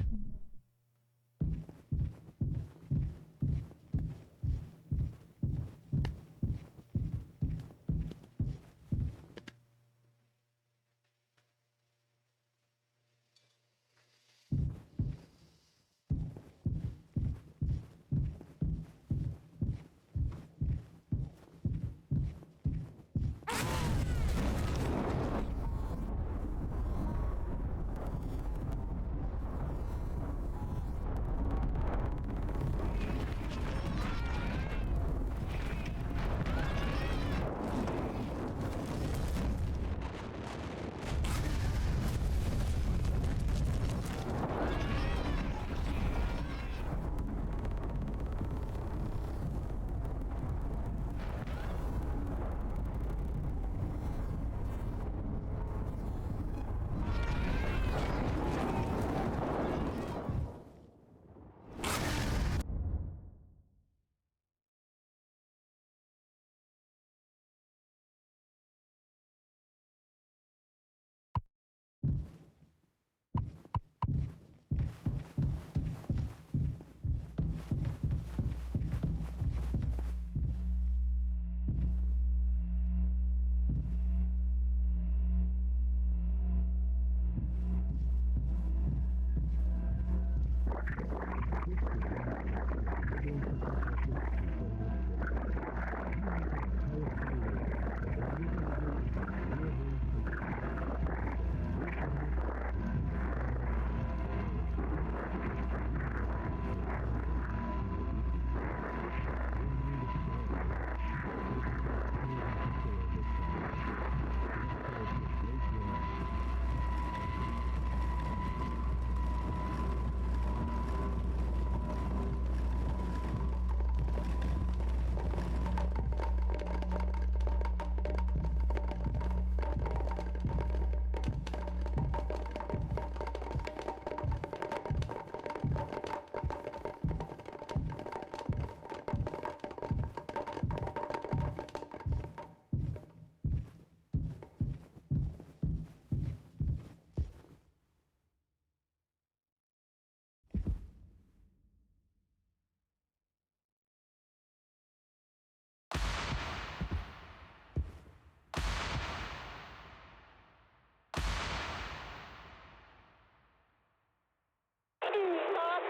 Pop.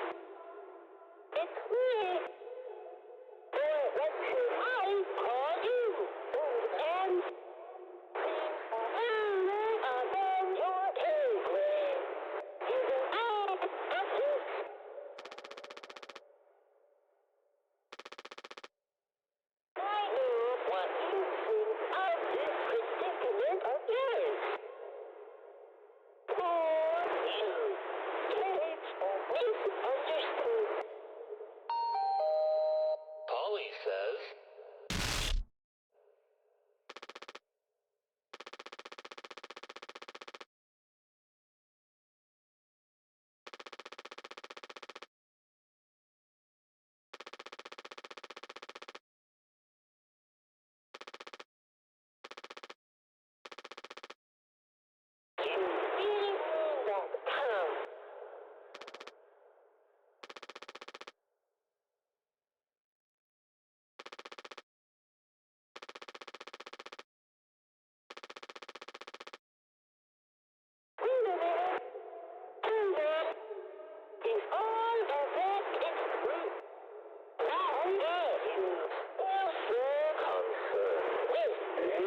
It's me. Boy, what should I call you? And above your pay grade. You can add a piece. I know what you think of this predicament of yours. Poor you. It's misunderstood. Polly says, You really mean that, Tom? Wait a minute. And that is all of that is true. Now are you also concerned with me?